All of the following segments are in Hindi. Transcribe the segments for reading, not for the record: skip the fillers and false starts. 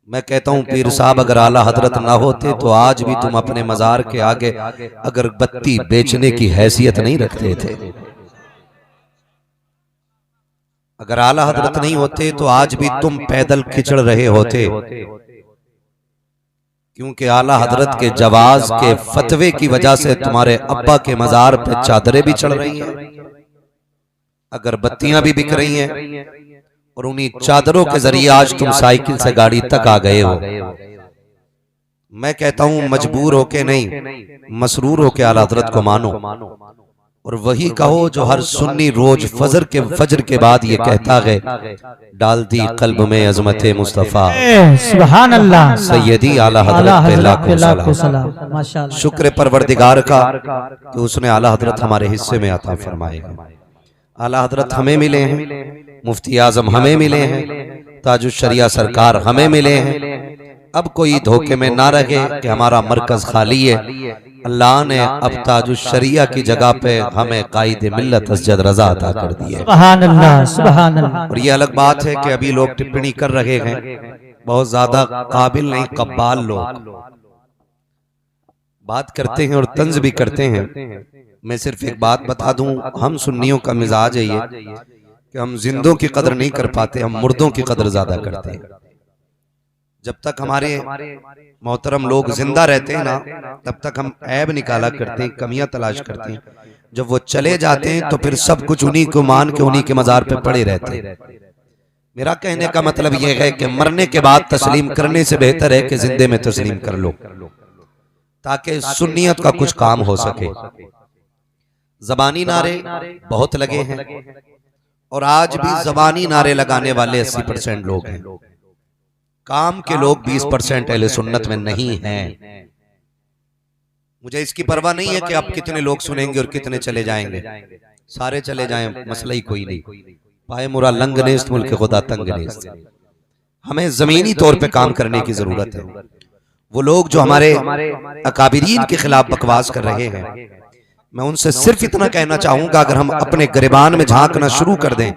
मैं कहता हूं पीर साहब अगर आला हजरत ना होते तो आज भी तुम अपने मजार के आगे अगर बत्ती बेचने की हैसियत नहीं रखते थे। अगर आला हजरत नहीं होते तो आज भी तुम पैदल खिचड़ रहे होते, क्योंकि आला हजरत के जवाज के फतवे की वजह से तुम्हारे अब्बा के मजार पे चादरें भी चढ़ रही हैं, अगरबत्तियां भी बिक रही हैं, और उन्हीं चादरों के जरिए आज तुम साइकिल से गाड़ी तक आ गए हो। मैं कहता हूं मजबूर होके नहीं, मसरूर होके आला हजरत को मानो, और वही कहो जो हर सुन्नी रोज फजर के बाद ये कहता है, डाल दी कल्ब में अजमत मुस्तफा सुभान अल्लाह सैयदी आला हजरत पे लाखों सलाम। माशाअल्लाह। शुक्र परवरदिगार का कि उसने आला हजरत हमारे हिस्से में अता फरमाएगा। आला हजरत हमें मिले हैं, मुफ्ती आजम हमें मिले हैं, ताजुश शरिया सरकार हमें मिले हैं। अब कोई धोखे में ना रहे कि हमारा मरकज खाली है। अल्लाह ने अब ताजुश शरिया की जगह पे हमें कायदे मिल्लत असजद रजा अता कर दी है। सुभान अल्लाह, सुभान अल्लाह। और ये अलग बात है कि अभी लोग टिप्पणी कर रहे हैं, बहुत ज्यादा काबिल नहीं कब्बाल लोग बात करते हैं और तंज भी करते हैं। मैं सिर्फ एक बात बता दूं, हम सुन्नियों का मिजाज है ये कि हम जिंदों की कदर नहीं कर पाते, हम मुर्दों की कदर ज्यादा करते हैं। जब तक हमारे मोहतरम लोग जिंदा रहते हैं ना, तब तक हम ऐब निकाला करते हैं, कमियां तलाश करते हैं। जब वो चले जाते हैं तो फिर सब कुछ उन्हीं को मान के उन्हीं के मजार पे पड़े रहते हैं। मेरा कहने का मतलब यह है कि मरने के बाद तस्लीम करने से बेहतर है कि जिंदे में तस्लीम कर लो, ताकि सुन्नियत का कुछ काम हो सके। जबानी नारे बहुत लगे हैं, और आज भी जबानी नारे लगाने वाले 80% लोग हैं, काम के लोग 20% अहले सुन्नत में नहीं हैं। मुझे इसकी परवाह नहीं है कि आप कितने लोग सुनेंगे और कितने चले जाएंगे, सारे चले जाएं, मसला ही कोई नहीं। पाए मुरा लंग नेस्त मुल्क खुदा तंग नेस्त। हमें जमीनी तौर पे काम करने की जरूरत है। वो लोग जो हमारे अकाबिरीन के खिलाफ बकवास कर रहे हैं, मैं उनसे सिर्फ इतना कहना चाहूंगा, अगर हम अपने गिरबान में झांकना शुरू कर दें,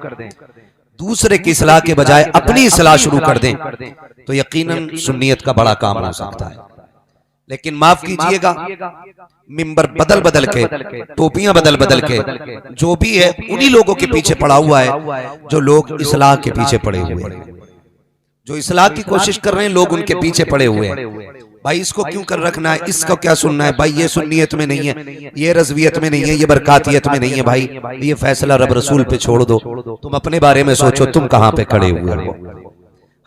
दूसरे की इस्लाह के बजाय अपनी इस्लाह शुरू कर दें, तो यकीनन सुन्नियत का बड़ा काम हो सकता है। लेकिन माफ कीजिएगा, मिंबर बदल बदल के, टोपियां बदल बदल के, जो भी है उन्हीं लोगों के पीछे पड़ा हुआ है जो लोग इस्लाह के पीछे पड़े हुए हैं। जो इस्लाह की कोशिश कर रहे हैं लोग उनके पीछे पड़े हुए हैं। भाई इसको क्यों कर रखना है, इसको क्या सुनना है, भाई ये सुन्नियत में नहीं है, ये रज़वियत में नहीं है, ये बरकातियत में नहीं है, भाई ये फैसला रब रसूल पे छोड़ दो। तुम अपने बारे में सोचो, तुम कहां पे खड़े हुए हो।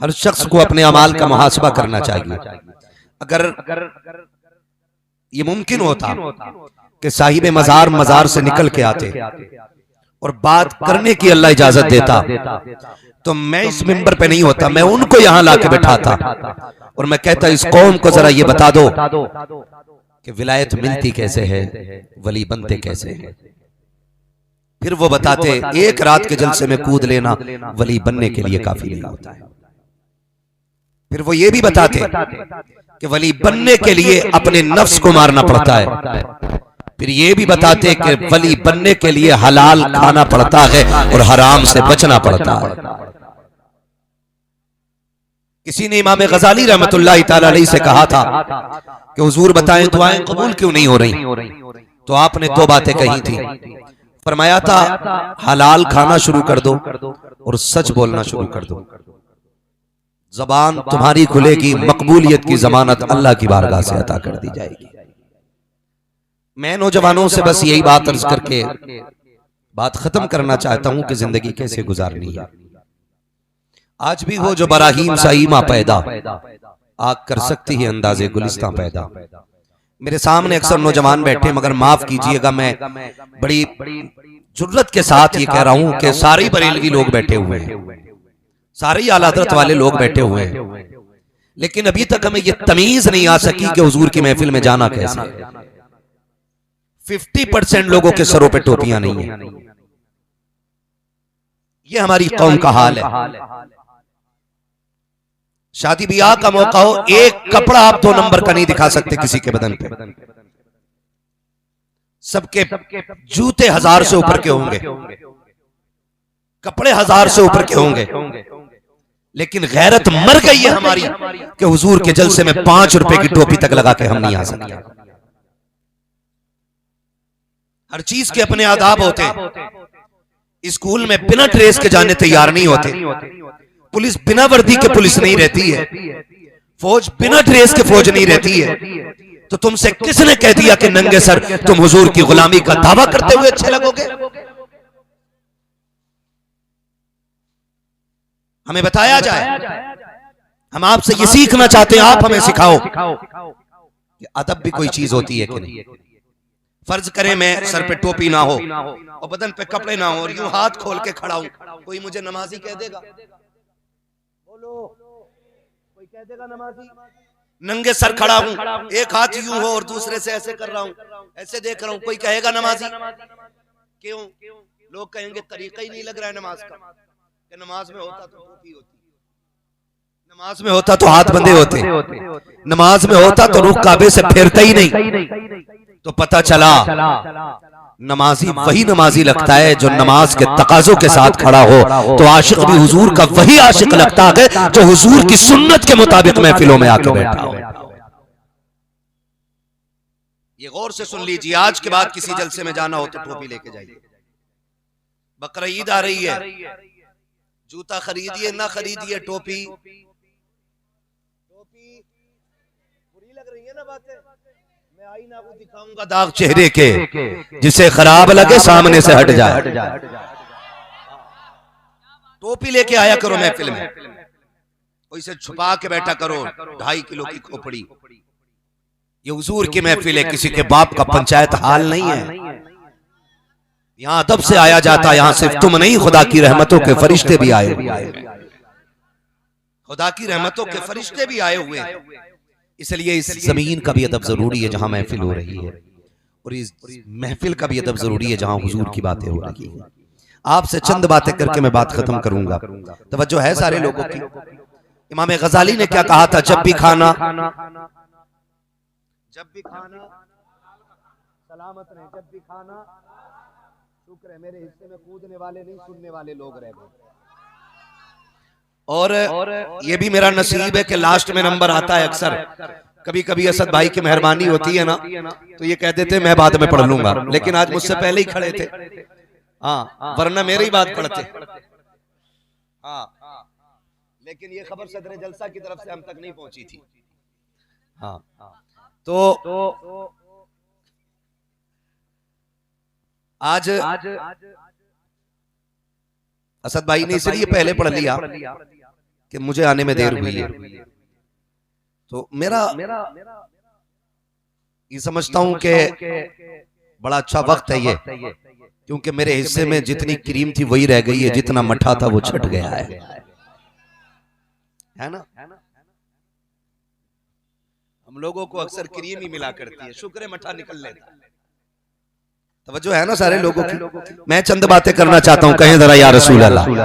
हर शख्स को अपने अमाल का मुहासबा करना चाहिए। अगर ये मुमकिन होता कि साहिब मजार से निकल के आते और बात करने की अल्लाह इजाजत देता, तो मैं इस मिंबर पे नहीं होता, मैं उनको यहां लाके बैठाता और मैं कहता इस कौम को जरा ये बता दो कि विलायत मिलती कैसे है, वली बनते कैसे हैं। फिर वो बताते एक रात के जलसे में कूद लेना वली बनने के लिए काफी नहीं होता है। फिर वो ये भी बताते कि वली बनने के लिए अपने नफ्स को मारना पड़ता है। फिर ये भी बताते कि वली बनने के लिए हलाल खाना पड़ता है और हराम से बचना पड़ता है। किसी ने इमाम गजाली रहमतुल्लाह तआला अलैहि से कहा था कि हुजूर बताएं दुआएं कबूल क्यों नहीं हो रही, तो आपने दो बातें कही थी। फरमाया था हलाल खाना शुरू कर दो और सच बोलना शुरू कर दो, जबान तुम्हारी खुलेगी, मकबूलियत की जमानत अल्लाह की बारगाह से अता कर दी जाएगी। मैं नौजवानों से बस यही बात अर्ज करके बात खत्म करना चाहता हूं कि जिंदगी कैसे गुजारनी है। आज भी हो जो बराहीम साईमा पैदा, आग कर सकती है अंदाजे गुलिस्तां पैदा। मेरे सामने अक्सर नौजवान बैठे, मगर माफ कीजिएगा मैं बड़ी जुर्रत के साथ ये कह रहा हूं कि सारे बरेलवी लोग बैठे हुए हैं, सारे ही आला हज़रत वाले लोग बैठे हुए हैं, लेकिन अभी तक हमें ये तमीज नहीं आ सकी कि हुजूर की महफिल में जाना कैसे है। 50% लोगों के सरों पे टोपियां नहीं है। ये हमारी कौम का हाल है। शादी ब्याह का मौका हो, एक कपड़ा आप 2 नंबर का नहीं दिखा सकते किसी के बदन पे। सबके जूते 1000 से ऊपर के होंगे, कपड़े 1000 से ऊपर के होंगे, लेकिन गैरत मर गई है हमारी कि हुजूर के जलसे में 5 रुपए की टोपी तक लगा के हम नहीं आ सकते। हर चीज के अपने आदाब होते हैं। स्कूल में बिना ड्रेस के जाने तैयार नहीं होते, पुलिस बिना वर्दी के पुलिस नहीं रहती है, फौज बिना ड्रेस के फौज नहीं रहती है। तो तुमसे किसने कह दिया कि नंगे सर तुम हुजूर की गुलामी का दावा करते हुए अच्छे लगोगे? हमें बताया जाए। हम आपसे ये सीखना चाहते हैं, आप हमें सिखाओ कि अदब भी कोई चीज होती है कि नहीं। फर्ज करें मैं सर पे टोपी ना हो और बदन पे कपड़े ना हो और यूं हाथ खोल के खड़ा हूं, कोई मुझे नमाजी कह देगा? बोलो, कोई कह देगा नमाजी? नंगे सर खड़ा हूं, एक हाथ यूं हो और दूसरे से ऐसे कर रहा हूं, ऐसे देख रहा हूं, कोई कहेगा नमाजी? क्यों? लोग कहेंगे तरीका ही नहीं लग रहा है नमाज का। कि नमाज में होता तो टोपी होती, नमाज में होता तो हाथ बंधे होते, नमाज में होता तो रुख काबे से फेरता ही नहीं। तो पता चला नमाजी वही नमाजी लगता है जो नमाज के तकाजों के साथ खड़ा हो। तो आशिक भी हुजूर का वही आशिक लगता है जो हुजूर की सुन्नत के मुताबिक महफिलों में आके बैठा हो। ये गौर से सुन लीजिए, आज के बाद किसी जलसे में जाना हो तो टोपी लेके जाइए। बकरा ईद आ रही है, जूता खरीदिए ना खरीदिए, टोपी बुरी लग रही है ना बातें। मैं आईना को दिखाऊंगा दाग चेहरे के, जिसे खराब लगे सामने से हट जाए। टोपी लेके आया करो महफिल में, कोई से छुपा के बैठा करो 2.5 किलो की खोपड़ी। ये हुजूर की महफिल है, किसी के बाप का पंचायत हाल नहीं है। यहां अदब से आया जाता है। यहां सिर्फ तुम नहीं, खुदा की रहमतों के फरिश्ते भी आए हुए हैं। खुदा की रहमतों के फरिश्ते भी आए हुए हैं। इसलिए इस जमीन का भी अदब जरूरी है जहां महफिल हो रही है, और इस महफिल का भी अदब जरूरी है जहां हुजूर की बातें हो रही है। आपसे चंद बातें करके मैं बात खत्म करूंगा। तवज्जो है सारे लोगों की। इमाम गजाली ने क्या कहा था? जब भी खाना सलामत रहे, जब भी खाना शुक्र है मेरे हिस्से में कूदने वाले नहीं, सुनने वाले लोग रह गए। और ये भी मेरा नसीब है कि लास्ट में नंबर आता है अक्सर। कभी कभी असद भाई की मेहरबानी होती है ना, तो ये कहते थे मैं बाद में पढ़ लूंगा, लेकिन आज मुझसे पहले ही खड़े थे। हाँ, वरना मेरी ही बात पढ़ते। हाँ, लेकिन ये खबर सदर जलसा की तरफ से हम तक नहीं पहुंची थी। हाँ, तो आज असद भाई ने इसलिए पहले पढ़ लिया कि मुझे आने में देर हुई है। तो मेरा ये समझता हूं कि बड़ा अच्छा वक्त है ये, क्योंकि मेरे हिस्से में जितनी क्रीम थी वही रह गई है, जितना मठा था वो छट गया है ना। हम लोगों को अक्सर क्रीम ही मिला करती है, शुक्र है मठा निकल लेता। तवज्जो है ना सारे लोगों की। मैं चंद बातें करना चाहता हूं, कहें जरा या रसूल अल्लाह। ये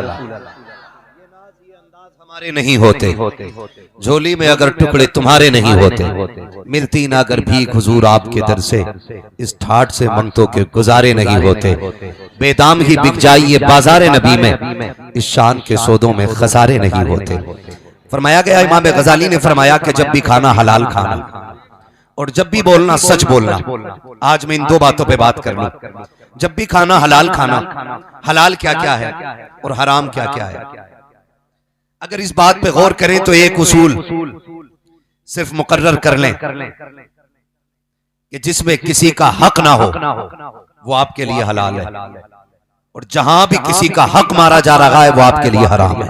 अंदाज हमारे नहीं होते, झोली में अगर टुकड़े तुम्हारे नहीं होते, मिलती ना अगर भीख हुजूर आपके दर से, इस ठाठ से मंगतों के गुजारे नहीं होते। बेदाम ही बिक जाइए बाजारे नबी में, इस शान के सौदों में खसारे नहीं होते। फरमाया गया, इमाम गजाली ने फरमाया कि जब भी खाना हलाल खाना और जब भी बोलना सच बोलना। आज मैं इन दो बातों पे बात कर लूं। जब भी खाना हलाल खाना, हलाल क्या क्या है और हराम क्या क्या है। अगर इस बात पे गौर करें तो एक उसूल सिर्फ मुकर्रर कर लें कि जिसमें किसी का हक ना हो वो आपके लिए हलाल है, और जहां भी किसी का हक मारा जा रहा है वो आपके लिए हराम है।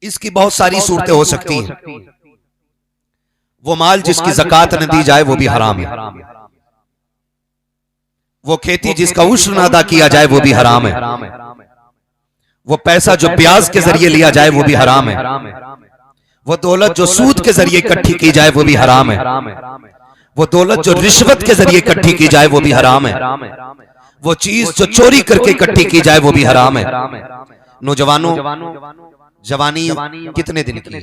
इसकी बहुत सारी सूरतें हो सकती हैं। वो माल जिसकी ज़कात न दी जाए वो भी हराम है, वो खेती जिसका उश्र न अदा किया जाए वो भी हराम है, वो पैसा जो ब्याज के जरिए लिया जाए वो भी हराम है, वो दौलत जो सूद के जरिए इकट्ठी की जाए वो भी हराम है, वो दौलत जो रिश्वत के जरिए इकट्ठी की जाए वो भी हराम है, वो चीज जो चोरी करके इकट्ठी की जाए वो भी हराम है। नौजवानों, जवानी कितने दिन की है?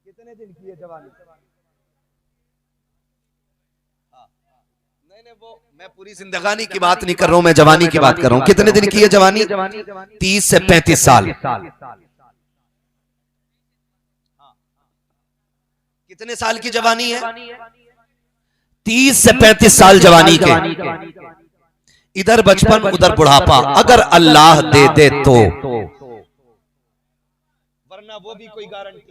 कितने दिन की है जवानी? मैं पूरी जिंदगानी की बात नहीं कर रहा हूं, मैं जवानी की बात कर रहा हूं। कितने दिन की है जवानी? 30 से 35 साल। कितने साल की जवानी है? 30 से 35 साल जवानी के। इधर बचपन उधर बुढ़ापा, अगर अल्लाह दे दे तो, वरना वो भी कोई गारंटी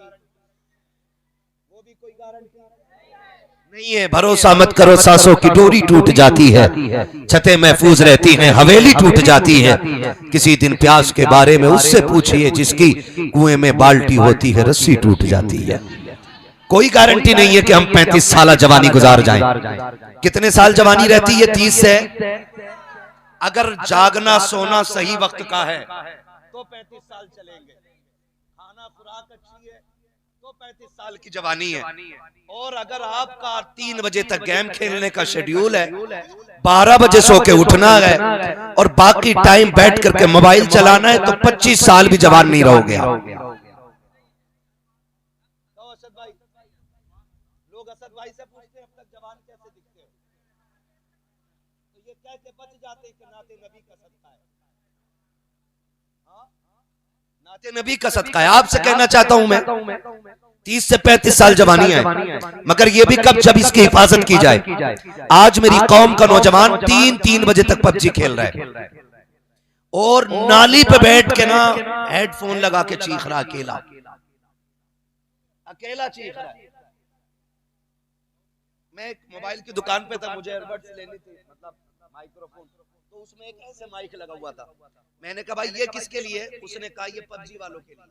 नहीं है। भरोसा मत करो, सांसों की डोरी टूट जाती है, छतें महफूज रहती हैं, हवेली टूट जाती है। किसी दिन प्यास के बारे में उससे पूछिए जिसकी कुएं में बाल्टी होती है, रस्सी टूट जाती है। कोई गारंटी नहीं है कि हम 35 साल जवानी गुजार जाएं। कितने साल जवानी रहती है? 30 से। अगर जागना सोना सही वक्त का है तो 35 साल चलेंगे, खाना खुराक अच्छी है तो 35 साल की जवानी है। और अगर आपका 3 बजे तक गेम खेलने का शेड्यूल है, 12 बजे सो के उठना है और बाकी टाइम बैठ करके मोबाइल चलाना है, तो 25 साल भी जवान नहीं रहोगे आप। लोग असद भाई से पूछते हैं अब तक जवान कैसे दिखते हो, तो ये कह के बच जाते हैं कि नाते नबी का सदका है। नाते नबी का सदका है। आपसे कहना चाहता हूं मैं, 30 से 35 साल जवानी है, मगर ये भी कब, जब इसकी हिफाजत की जाए। आज मेरी कौम का नौजवान 3-3 बजे तक पबजी खेल रहा है और नाली पे बैठ के ना हेडफोन लगा के चीख रहा, अकेला चीख रहा है। मैं एक मोबाइल की दुकान पे था, मुझे एयरबड्स लेनी थी, मतलब माइक्रोफोन, तो उसमें एक ऐसे माइक लगा हुआ था। मैंने कहा भाई ये किसके लिए? उसने कहा ये पबजी वालों के लिए।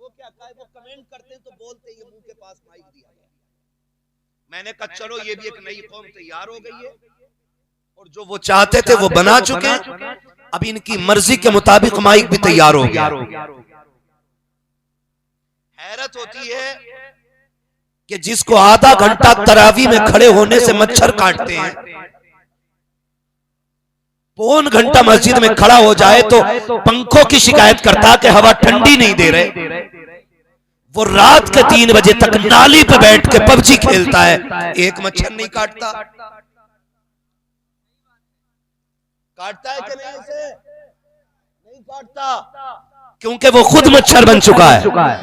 वो क्या कहा? वो कमेंट करते तो बोलते ये मुंह के पास माइक दिया गया। मैंने कहा चलो ये भी एक नई कौम तैयार हो गई है और जो वो चाहते थे वो बना चुके, अब इनकी मर्जी के मुताबिक माइक भी तैयार हो गया। हैरत होती है कि जिसको आधा घंटा तरावी में खड़े होने से मच्छर काटते हैं, पौन घंटा मस्जिद में खड़ा हो जाए तो पंखों की शिकायत करता कि हवा ठंडी नहीं दे रहे। वो रात के 3 बजे तक नाली पे बैठ के पबजी खेलता है, एक मच्छर नहीं काटता। काटता है कि नहीं? इसे नहीं काटता, क्योंकि वो खुद मच्छर बन चुका है। भाई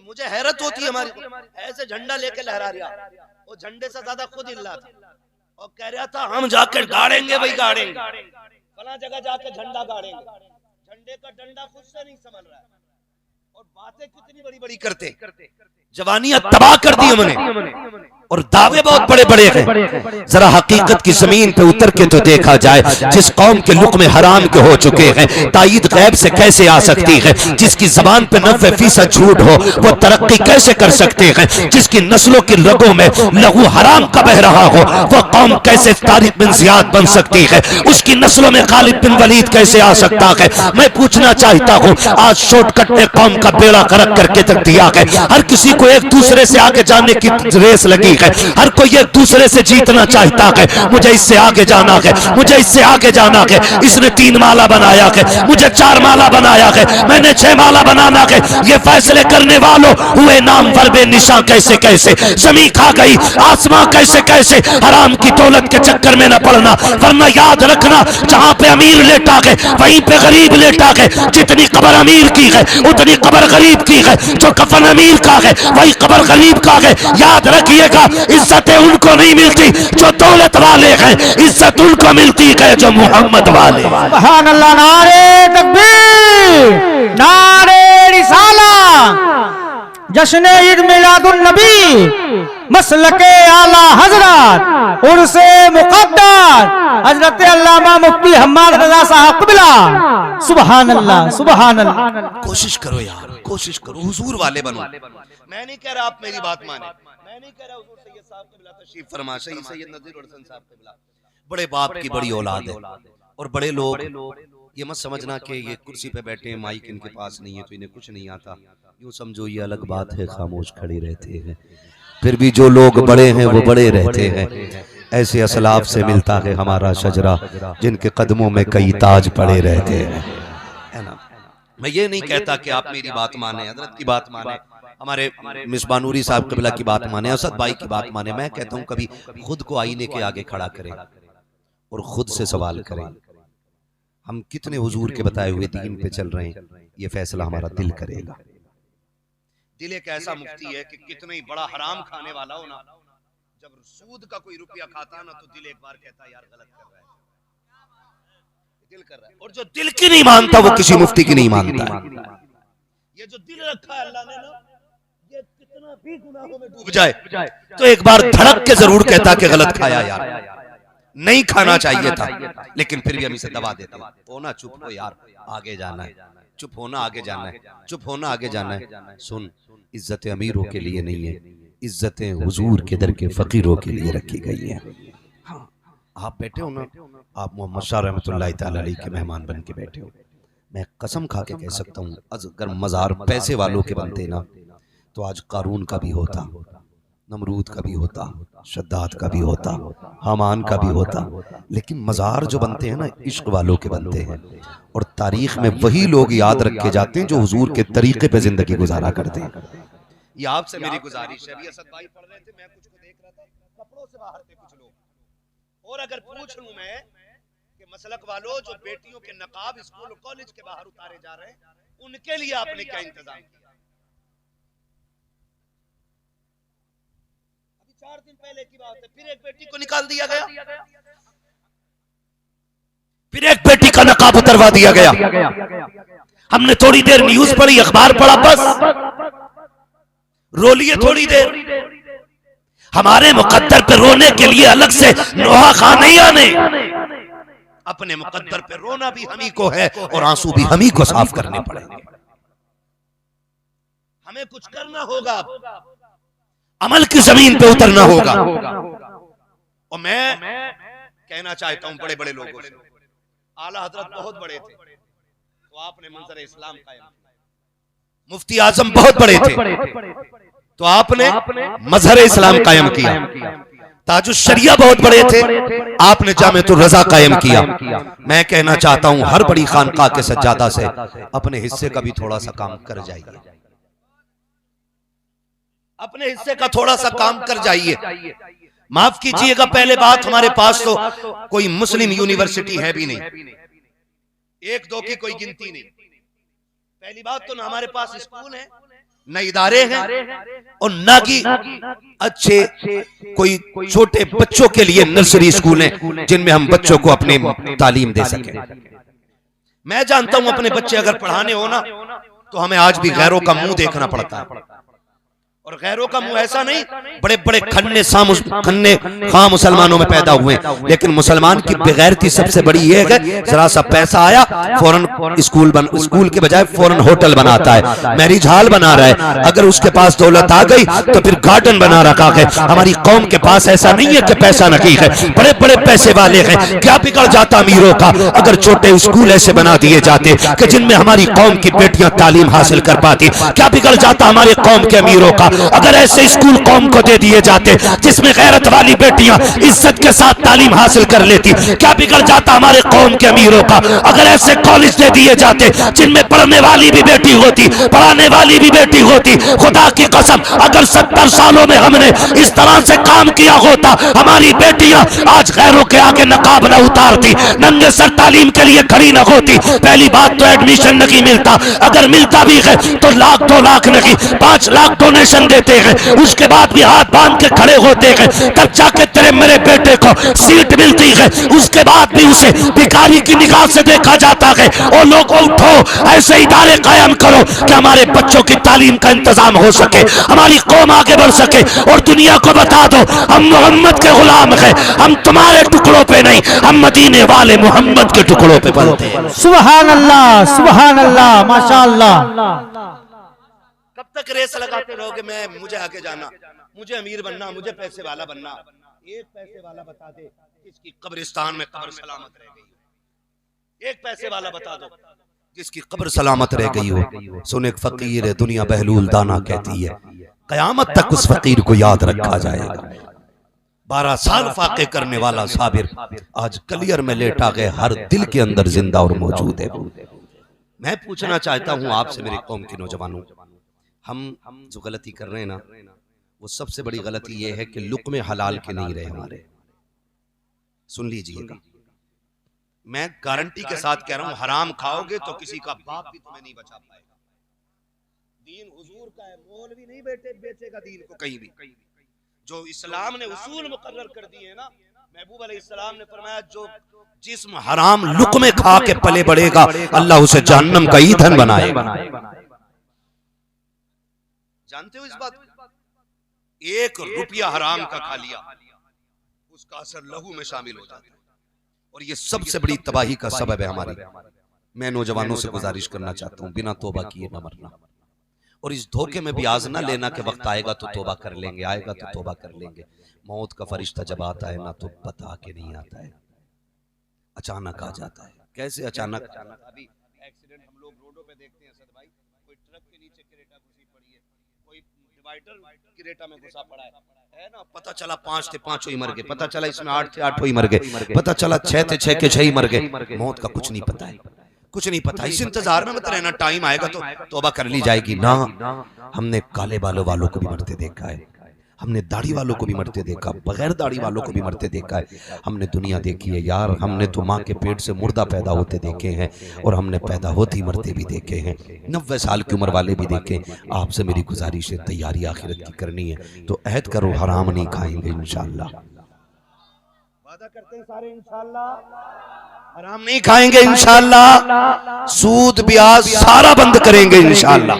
मुझे हैरत होती है, हमारी ऐसे झंडा लेके लहरा रहा, वो झंडे से ज्यादा खुद हिल रहा था और कह रहा था हम जाकर गाड़ेंगे, भाई गाड़ेंगे, फला जगह जाके झंडा गाड़ेंगे। झंडे का डंडा खुद से नहीं संभल रहा है और बातें कितनी बड़ी बड़ी करते। जवानियां तबाह कर दी हमने और दावे बहुत बड़े बड़े हैं। जरा हकीकत की जमीन पे उतर के तो देखा जाए, जिस कौम के लुक़्मे हराम के हो चुके हैं, तायीद गैब से कैसे आ सकती है? जिसकी जबान पे 90% झूठ हो, वो तरक्की कैसे कर सकते हैं? जिसकी नस्लों की रगों में लहू हराम का बह रहा हो, वो कौम कैसे तारिक बिन जियाद बन सकती है? उसकी नस्लों में खालिद बिन वलीद कैसे आ सकता है? मैं पूछना चाहता हूँ, आज शॉर्टकट ने कौम का बेड़ा गर्क करके रख दिया है। हर किसी को एक दूसरे से आगे जाने की रेस लगी है, हर कोई एक दूसरे से जीतना चाहता है। मुझे इससे आगे जाना है, मुझे इससे आगे जाना है। इसने 3 माला बनाया है, मुझे 4 माला बनाया है, मैंने 6 माला बनाना है। ये फैसले करने वालों हुए नाम वर्बे निशा कैसे कैसे, जमीन खा गई आसमां कैसे कैसे। हराम की दौलत के चक्कर में न पड़ना, वरना याद रखना जहां पे अमीर लेटा है वहीं पे गरीब लेटा है। जितनी कब्र अमीर की है उतनी कब्र गरीब की है, जो कफन अमीर का है वही कब्र गरीब का है। याद रखिएगा, इज्जतें उनको नहीं मिलती जो दौलत वाले हैं, इज्जत उनको मिलती है जो मोहम्मद वाले। सुभान अल्लाह, नारे तकबीर, नारे रिसाला, जश्न ईद मिलादुन नबी, मसलके आला हजरत, उर्से मुक़द्दर हजरत अल्लामा मुफ्ती हम्माद रज़ा साहब क़िबला। सुभान अल्लाह, सुभान अल्लाह। कोशिश करो यार, कोशिश करो, हुजूर वाले बनो। मैं नहीं कह रहा आप मेरी बात माने, मैं नहीं कह रहा हुजूर सैयद साहब क़िबला तशरीफ फरमा, सैयद नज़ीर हसन साहब क़िबला बड़े बाप की बड़ी औलाद है। और बड़े लोग ये मत समझना कि ये कुर्सी पे बैठे हैं, माइक इनके पास नहीं है तो इन्हें कुछ नहीं आता, यूं समझो ये अलग बात है, खामोश खड़े रहते हैं। फिर भी जो लोग बड़े हैं वो बड़े रहते हैं। ऐसे असलाफ से मिलता है हमारा शजरा, जिनके कदमों में कई ताज पड़े रहते हैं, है ना। मैं ये नहीं कहता कि आप मेरी बात माने, हजरत की बात माने, हमारे मिसबा नूरी साहब कबिला की बात माने, असद भाई की बात माने। मैं कहता हूं कभी खुद को आईने के आगे खड़ा करें और खुद से सवाल करें, हम कितने हुजूर के बताए हुए दीन पे चल रहे हैं। ये फैसला हमारा दिल करेगा। दिल एक ऐसा मुफ्ती है कि कितना ही बड़ा हराम खाने वाला हो ना, जब सूद का कोई रुपया खाता ना तो दिल एक बार कहता है यार गलत कर रहा है, दिल कर रहा है। और जो दिल की नहीं मानता वो किसी मुफ्ती की नहीं मानता। ये जो दिल रखा है अल्लाह ने ना, ये कितना भी गुनाहों में डूब जाए तो एक बार धड़क के जरूर कहता कि गलत खाया यार, नहीं खाना चाहिए था, लेकिन फिर भी हम इसे दबा देते हैं। हो ना, चुप हो यार, आगे जाना है, चुप होना आगे जाना है, चुप होना आगे जाना है। सुन, इज्जत अमीरों के लिए नहीं है, इज्जतें हुजूर के दर के फकीरों के लिए रखी गई है। हाँ, आप बैठे हो ना, आप मोहम्मद शाह रहमतुल्लाह तआला अलैह के मेहमान बन के बैठे हो। मैं कसम खा के कह सकता हूँ, अगर मजार पैसे वालों के बनते ना तो आज कारून का भी होता, नमरूद का भी होता, शद्दाद का भी होता, हामान का भी होता। लेकिन मजार जो बनते हैं ना, इश्क वालों के बनते हैं। और तारीख में वही लोग याद रखे जाते हैं जो हुजूर के तरीके पे जिंदगी गुजारा करते हैं। ये आपसे मेरी गुजारिश है। अभी असद भाई पढ़ रहे थे, मैं कुछ को देख रहा था, कपड़ों से बाहर थे कुछ लोग। और अगर पूछ लूं मैं कि मसलक वालों जो बेटियों के नकाब स्कूल कॉलेज के बाहर उतारे जा रहे हैं, उनके लिए आपने क्या इंतजाम किया? 4 दिन पहले की बात है, फिर एक बेटी को निकाल दिया गया, फिर एक बेटी का नकाब उतरवा दिया गया। हमने थोड़ी देर न्यूज पढ़ी, अखबार पढ़ा, बस रो लिए थोड़ी देर। हमारे मुकद्दर पे रोने के लिए अलग से नोहा खां नहीं आने, अपने मुकद्दर पे रोना भी हमी को है और आंसू भी हमी को साफ करने पड़ेंगे। हमें कुछ करना होगा, अमल की जमीन पे उतरना होगा। और मैं कहना चाहता हूं बड़े बड़े लोगों से, आला हजरत बहुत बड़े थे तो आपने मंजर इस्लाम कायम किया, मुफ्ती आजम बहुत बड़े थे तो आपने मजहर इस्लाम कायम किया, ताजुश शरिया बहुत बड़े थे, आपने जामेतुर रजा कायम किया। मैं कहना चाहता हूं हर बड़ी खानकाह के सज्जादा से अपने हिस्से का भी थोड़ा सा काम कर जाइए, अपने हिस्से का थोड़ा सा काम कर जाइए। माफ कीजिएगा, पहले बात हमारे पास तो कोई मुस्लिम यूनिवर्सिटी है भी नहीं, एक दो की कोई गिनती नहीं। पहली बात तो ना हमारे पास स्कूल है, न इदारे हैं, और न की अच्छे कोई छोटे बच्चों के लिए नर्सरी स्कूल हैं जिनमें हम बच्चों को अपनी तालीम दे सकें। मैं जानता हूं अपने बच्चे अगर पढ़ाने हो ना तो हमें आज भी गैरों का मुंह देखना पड़ता है। और गैरों का मुंह ऐसा नहीं, बड़े बड़े खन्ने खां मुसलमानों में पैदा हुए, लेकिन मुसलमान की बेगैरती सबसे बड़ी ये है कि जरा सा पैसा आया फौरन स्कूल के बजाय फौरन होटल बनाता है, मैरिज हॉल बना रहा है। अगर उसके पास दौलत आ गई तो फिर गार्डन बना रखा है। हमारी कौम के पास ऐसा नहीं है कि पैसा नहीं है, बड़े बड़े पैसे वाले हैं। क्या बिगड़ जाता अमीरों का अगर छोटे स्कूल ऐसे बना दिए जाते कि जिनमें हमारी कौम की बेटियां तालीम हासिल कर पाती? क्या बिगड़ जाता हमारे कौम के अमीरों का अगर ऐसे स्कूल कौम को दे दिए जाते जिसमें गैरत वाली बेटियां इज्जत के साथ तालीम हासिल कर लेती? क्या बिगड़ जाता हमारे कौम के अमीरों का अगर ऐसे कॉलेज दे दिए जाते जिनमें पढ़ने वाली भी बेटी होती, पढ़ाने वाली भी बेटी होती? खुदा की कसम, अगर 70 सालों में हमने इस तरह से काम किया होता, हमारी बेटियां आज गैरों के आगे नकाब न उतारती, नंगे सर तालीम के लिए खड़ी न होती। पहली बात तो एडमिशन नहीं मिलता, अगर मिलता भी है तो लाख 2 लाख नहीं 5 लाख डोनेशन देते हैं, उसके बाद भी हाथ बांध के खड़े होते हैं, तब जाके तेरे मेरे बेटे को सीट मिलती है। उसके बाद भी उसे भिखारी की निगाह से देखा जाता है। और लोगों उठो, ऐसे इदारे कायम करो कि हमारे बच्चों की तालीम का इंतजाम हो सके, हमारी कौम आगे बढ़ सके और दुनिया को बता दो हम मोहम्मद के गुलाम हैं, हम तुम्हारे टुकड़ों पे नहीं, हम मदीने वाले मोहम्मद के टुकड़ों पे पलते हैं। सुभान अल्लाह, माशाअल्लाह। कब तक रेस लगाते रहोगे? मुझे आगे जाना, मुझे अमीर बनना, मुझे पैसे वाला बनना। एक पैसे वाला बता दे जिसकी कब्रिस्तान में कब्र सलामत रह गई, एक पैसे वाला बता दो जिसकी कब्र सलामत रह गई हो। सुन, एक फकीर है, दुनिया बहलूल दाना कहती है, कयामत तक उस फकीर को याद रखा जाएगा। 12 साल फाके करने वाला साबिर आज कलियर में लेटा गए, हर दिल के अंदर जिंदा और मौजूद है। मैं पूछना चाहता हूं आपसे, मेरी कौम के नौजवानों, हम जो गलती कर रहे हैं ना, वो सबसे बड़ी गलती ये है कि लुक़्मे हलाल के नहीं रहे हमारे। सुन लीजिएगा, मैं गारंटी के साथ कह रहा हूं, हराम खाओगे तो किसी का बाप भी तुम्हें नहीं बचा पाएगा। दीन हुजूर का है, मौलवी नहीं बेचेगा दीन को कहीं भी। जो इस्लाम ने उसूल मुकर्रर कर दिए ना, महबूब अलैहिस्सलाम ने फरमाया, जो जिस्म हराम लुक़्मे खा के पले बढ़ेगा, अल्लाह उसे जहन्नम का ईंधन बनाएगा। जानते हो इस बात को? 1 रुपया हराम का खा लिया, उसका असर लहू में शामिल हो जाता है, और ये सबसे बड़ी तबाही का सबब है हमारी। मैं नौजवानों से गुजारिश करना चाहता हूं, बिना तौबा किए न मरना, और इस धोखे में भी आज ना लेना कि वक्त आएगा तो तौबा कर लेंगे, आएगा तो तौबा कर लेंगे। मौत का फरिश्ता जब आता है ना, तो बता के नहीं आता है, अचानक आ जाता है। कैसे अचानक? अभी एक्सीडेंट हम लोग रोडों पे देखते हैं सद भाई, कोई ट्रक के नीचे क्रेटा घुसी पड़ी है, कोई डिवाइडर क्रेटा में घुसा पड़ा है ना, पता चला 5 थे 5 ही मर गए, पता चला इसमें 8 थे 8 ही मर गए, पता चला 6 थे 6 के 6 ही मर गए। मौत का कुछ नहीं पता है, कुछ नहीं पता। इस इंतजार में मत रहना, टाइम आएगा तो तौबा कर ली जाएगी ना। हमने काले बालों वालों को भी मरते देखा है, हमने दाढ़ी वालों को भी मरते देखा, बगैर दाढ़ी वालों को भी मरते देखा है। हमने दुनिया देखी है यार, हमने तो माँ के पेट से मुर्दा पैदा होते देखे हैं, और हमने पैदा होते ही मरते भी देखे हैं, 90 साल की उम्र वाले भी देखे। आपसे मेरी गुजारिश है, तैयारी आखिरत की करनी है तो अहद करो, हराम नहीं खाएंगे इंशाअल्लाह। वादा करते हैं सारे इंशाअल्लाह, हराम नहीं खाएंगे इंशाअल्लाह, सूद ब्याज सारा बंद करेंगे इंशाअल्लाह,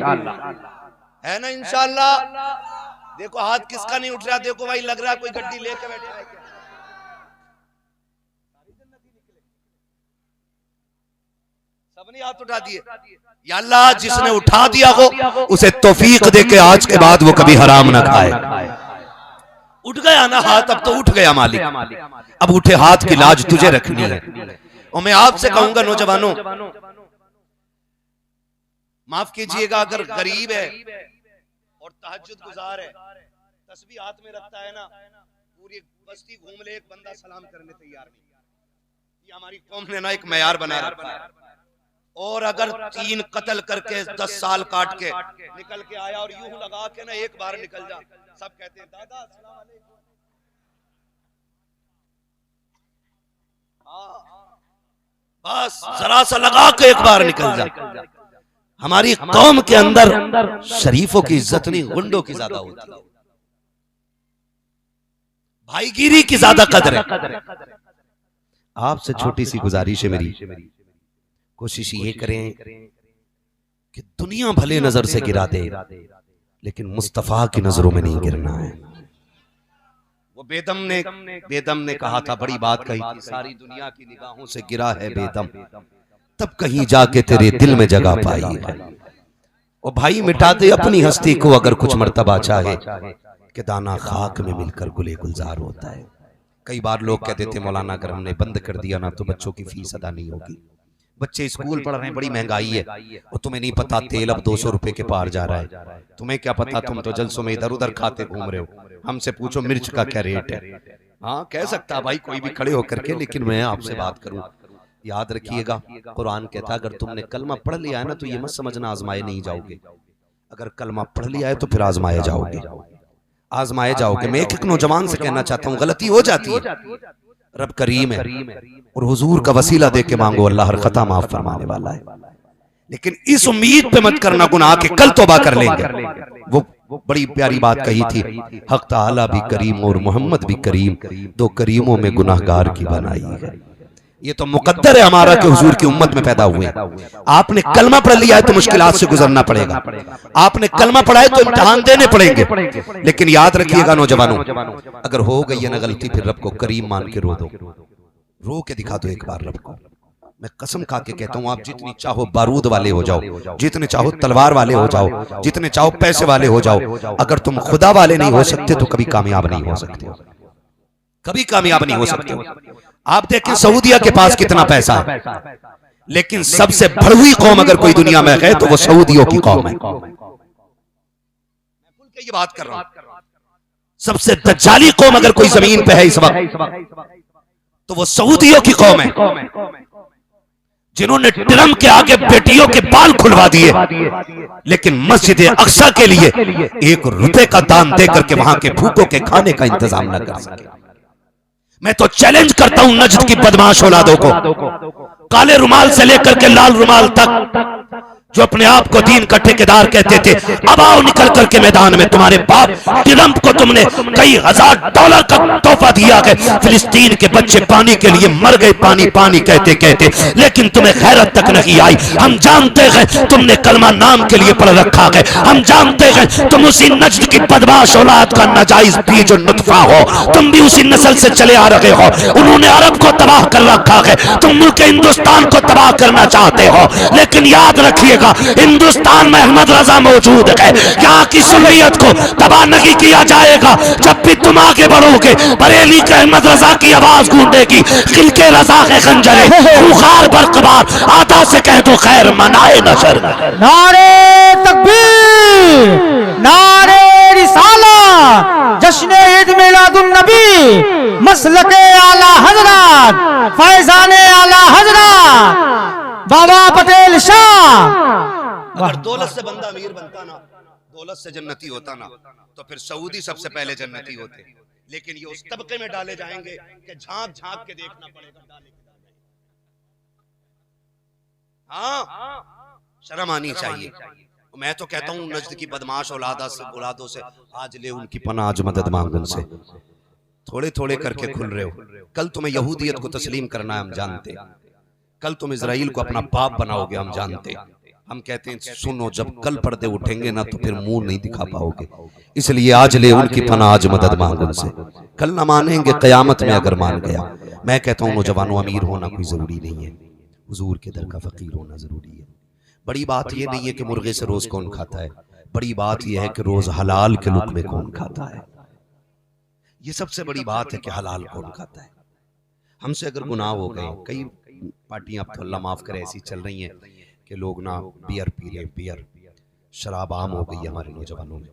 है ना इंशाअल्लाह। देखो हाथ किसका नहीं उठ रहा, देखो भाई लग रहा है कोई गड्डी लेके बैठा है क्या? सबने हाथ उठा दिए। या अल्लाह, जिसने उठा दिया हो उसे तौफीक दे के आज के बाद वो कभी हराम ना खाए। उठ गया ना हाथ, अब तो उठ गया मालिक, अब उठे हाथ की लाज तुझे रखनी है। और मैं आपसे कहूंगा नौजवानों, माफ कीजिएगा, अगर गरीब है और तहज्जुद गुजार है, तस्बीह हाथ में रखता है ना, पूरी बस्ती घूम ले, एक बंदा सलाम करने तैयार नहीं। ये हमारी कौम ने ना एक मयार बना रखा है। और अगर 3 कत्ल करके 10 साल काट के निकल के आया और यूं लगा के ना एक बार निकल जा, सब कहते हैं दादा अस्सलाम वालेकुम। बस जरा सा लगा के एक बार निकल जा। हमारी कौम के अंदर शरीफों की इज्जत नहीं, गुंडों की ज्यादा होती है, भाईगिरी की ज्यादा कदर है। आपसे छोटी सी गुजारिश है मेरी, कोशिश ये करें कि दुनिया भले नजर से गिरा दे, लेकिन मुस्तफा की नजरों में नहीं गिरना है। वो बेदम ने कहा था, बड़ी बात कही थी, सारी दुनिया की निगाहों से गिरा है बेदम, तब कहीं जाके तेरे दिल में जगह पाई है। और भाई मिटा दे अपनी हस्ती को अगर कुछ मर्तबा चाहे, कि दाना खाक में मिलकर गुले गुलजार होता है। कई बार लोग कहते थे मौलाना अगर हमने बंद कर दिया ना तो बच्चों की फीस अदा नहीं होगी। बच्चे स्कूल पढ़ रहे हैं, बड़ी महंगाई है, और तुम्हें नहीं पता तेल अब 200 रुपए के पार जा रहा है। तुम्हें क्या पता, तुम तो जलसों में इधर उधर खाते घूम रहे हो। हमसे पूछो मिर्च का क्या रेट है। हाँ कह सकता भाई कोई भी खड़े होकर के, लेकिन मैं आपसे बात करूं, याद रखिएगा कुरान कहता है अगर तुमने कलमा पढ़ लिया है ना तो ये मत समझना आजमाए नहीं जाओगे। अगर कलमा पढ़ लिया है तो फिर आजमाए जाओगे, आजमाए जाओगे। मैं एक नौजवान से कहना चाहता हूँ, गलती हो जाती है, रब करीम है और हुजूर का वसीला दे के मांगो, अल्लाह हर खता माफ फरमाने वाला है। लेकिन इस उम्मीद पे मत करना गुनाह के कल तौबा कर लेंगे। वो बड़ी प्यारी बात कही थी, हक ताला भी करीम और मोहम्मद भी करीम, 2 करीमों में गुनाहगार की बनाई है। ये तो मुकद्दर है हमारा कि हुजूर की उम्मत में पैदा हुए। आपने कलमा पढ़ लिया है तो मुश्किलात से गुजरना पड़ेगा, आपने कलमा पढ़ा है तो इम्तिहान देने पड़ेंगे। लेकिन याद रखिएगा नौजवानों, अगर हो गई है ना गलती, फिर रब को करीम मान के रो दो, रो के दिखा दो एक बार रब को। मैं कसम खा के कहता हूं, आप जितनी चाहो बारूद वाले हो जाओ, जितने चाहो तलवार वाले हो जाओ, जितने चाहो पैसे वाले हो जाओ, अगर तुम खुदा वाले नहीं हो सकते तो कभी कामयाब नहीं हो सकते, कभी कामयाब नहीं हो सकते। आप देखें सऊदिया के पास कितना पैसा है, लेकिन सबसे भड़वी कौम अगर कोई दुनिया में है तो वो सऊदियों की कौम है। मैं खुल के ये बात कर रहा हूं, सबसे दज्जाली कौम अगर कोई जमीन पे है इस वक्त तो वो सऊदियों की कौम है, जिन्होंने ड्रम के आगे बेटियों के बाल खुलवा दिए, लेकिन मस्जिद अक्सा के लिए 1 रुपए का दान देकर के वहां के भूखों के खाने का इंतजाम न कर सके। मैं तो चैलेंज करता हूं नजद की बदमाश औलादों को, काले रुमाल से लेकर के लाल रुमाल तक, जो अपने आप को दीन का ठेकेदार कहते थे, अब आओ निकल करके मैदान में। तुम्हारे बाप ट्रंप को तुमने कई $1000 का तोहफा दिया है, फिलिस्तीन के बच्चे पानी के लिए मर गए, पानी पानी कहते कहते, लेकिन तुम्हें खैरत तक नहीं आई। हम जानते हैं तुमने कलमा नाम के लिए पढ़ रखा है, हम जानते हैं तुम उसी नज्द की बदमाश औलाद का नाजायज बीज और नुतफा हो, तुम भी उसी नस्ल से चले आ रहे हो। उन्होंने अरब को तबाह कर रखा है, तुम मुल्क हिंदुस्तान को तबाह करना चाहते हो। लेकिन याद रखिएगा हिंदुस्तान में अहमद रजा मौजूद है, यहाँ की सुन्नियत को तबाह नहीं किया जाएगा। जब भी तुम आगे बढ़ोगे बरेली के अहमद रजा की आवाज गूंजेगी, खिलके रजा के खंजरे खुखार बरकबार, आधा से कह दो खैर मनाए नशर। नारे तकबीर, नारे रिसाला, जश्न ईद मिलादुन नबी, मसलके आला हजरत, फैजाने आला हजरत बाबा पटेल शाह। अगर दौलत से बंदा अमीर बनता ना, दौलत से जन्नती होता ना, तो फिर सऊदी सबसे पहले जन्नती होते। लेकिन ये उस तबके में डाले जाएंगे कि झांक झांक के देखना पड़ेगा डाले। हाँ, शर्म आनी चाहिए। मैं तो कहता हूँ नज्द की बदमाश औलादों से आज ले उनकी पनाह, आज मदद मांग उनसे। थोड़े थोड़े करके खुल रहे हो। कल तुम्हें यहूदियत को तस्लीम करना है, हम जानते। कल तुम इजराइल को अपना बाप बनाओगे, हम जानते। हम कहते हैं सुनो, जब कल पर्दे उठेंगे ना तो फिर मुंह नहीं दिखा पाओगे। इसलिए आज ले उनकी पनाह, आज मदद मांग उनसे। कल ना मानेंगे, कयामत में अगर मान गया। मैं कहता हूँ नौजवानों, अमीर होना कोई जरूरी नहीं है, हुजूर के दर का फकीर होना जरूरी है। बड़ी बात यह नहीं है कि मुर्गे से रोज कौन खाता है, बड़ी बात यह है कि रोज हलाल के लुक़्मे कौन खाता है। ये सबसे बड़ी बात है कि हलाल कौन खाता है। हमसे अगर गुनाह हो गए, कई पार्टियां अब तो अल्लाह माफ करे ऐसी चल रही हैं कि लोग ना बियर पी रहे, बियर शराब आम हो गई है हमारे नौजवानों में।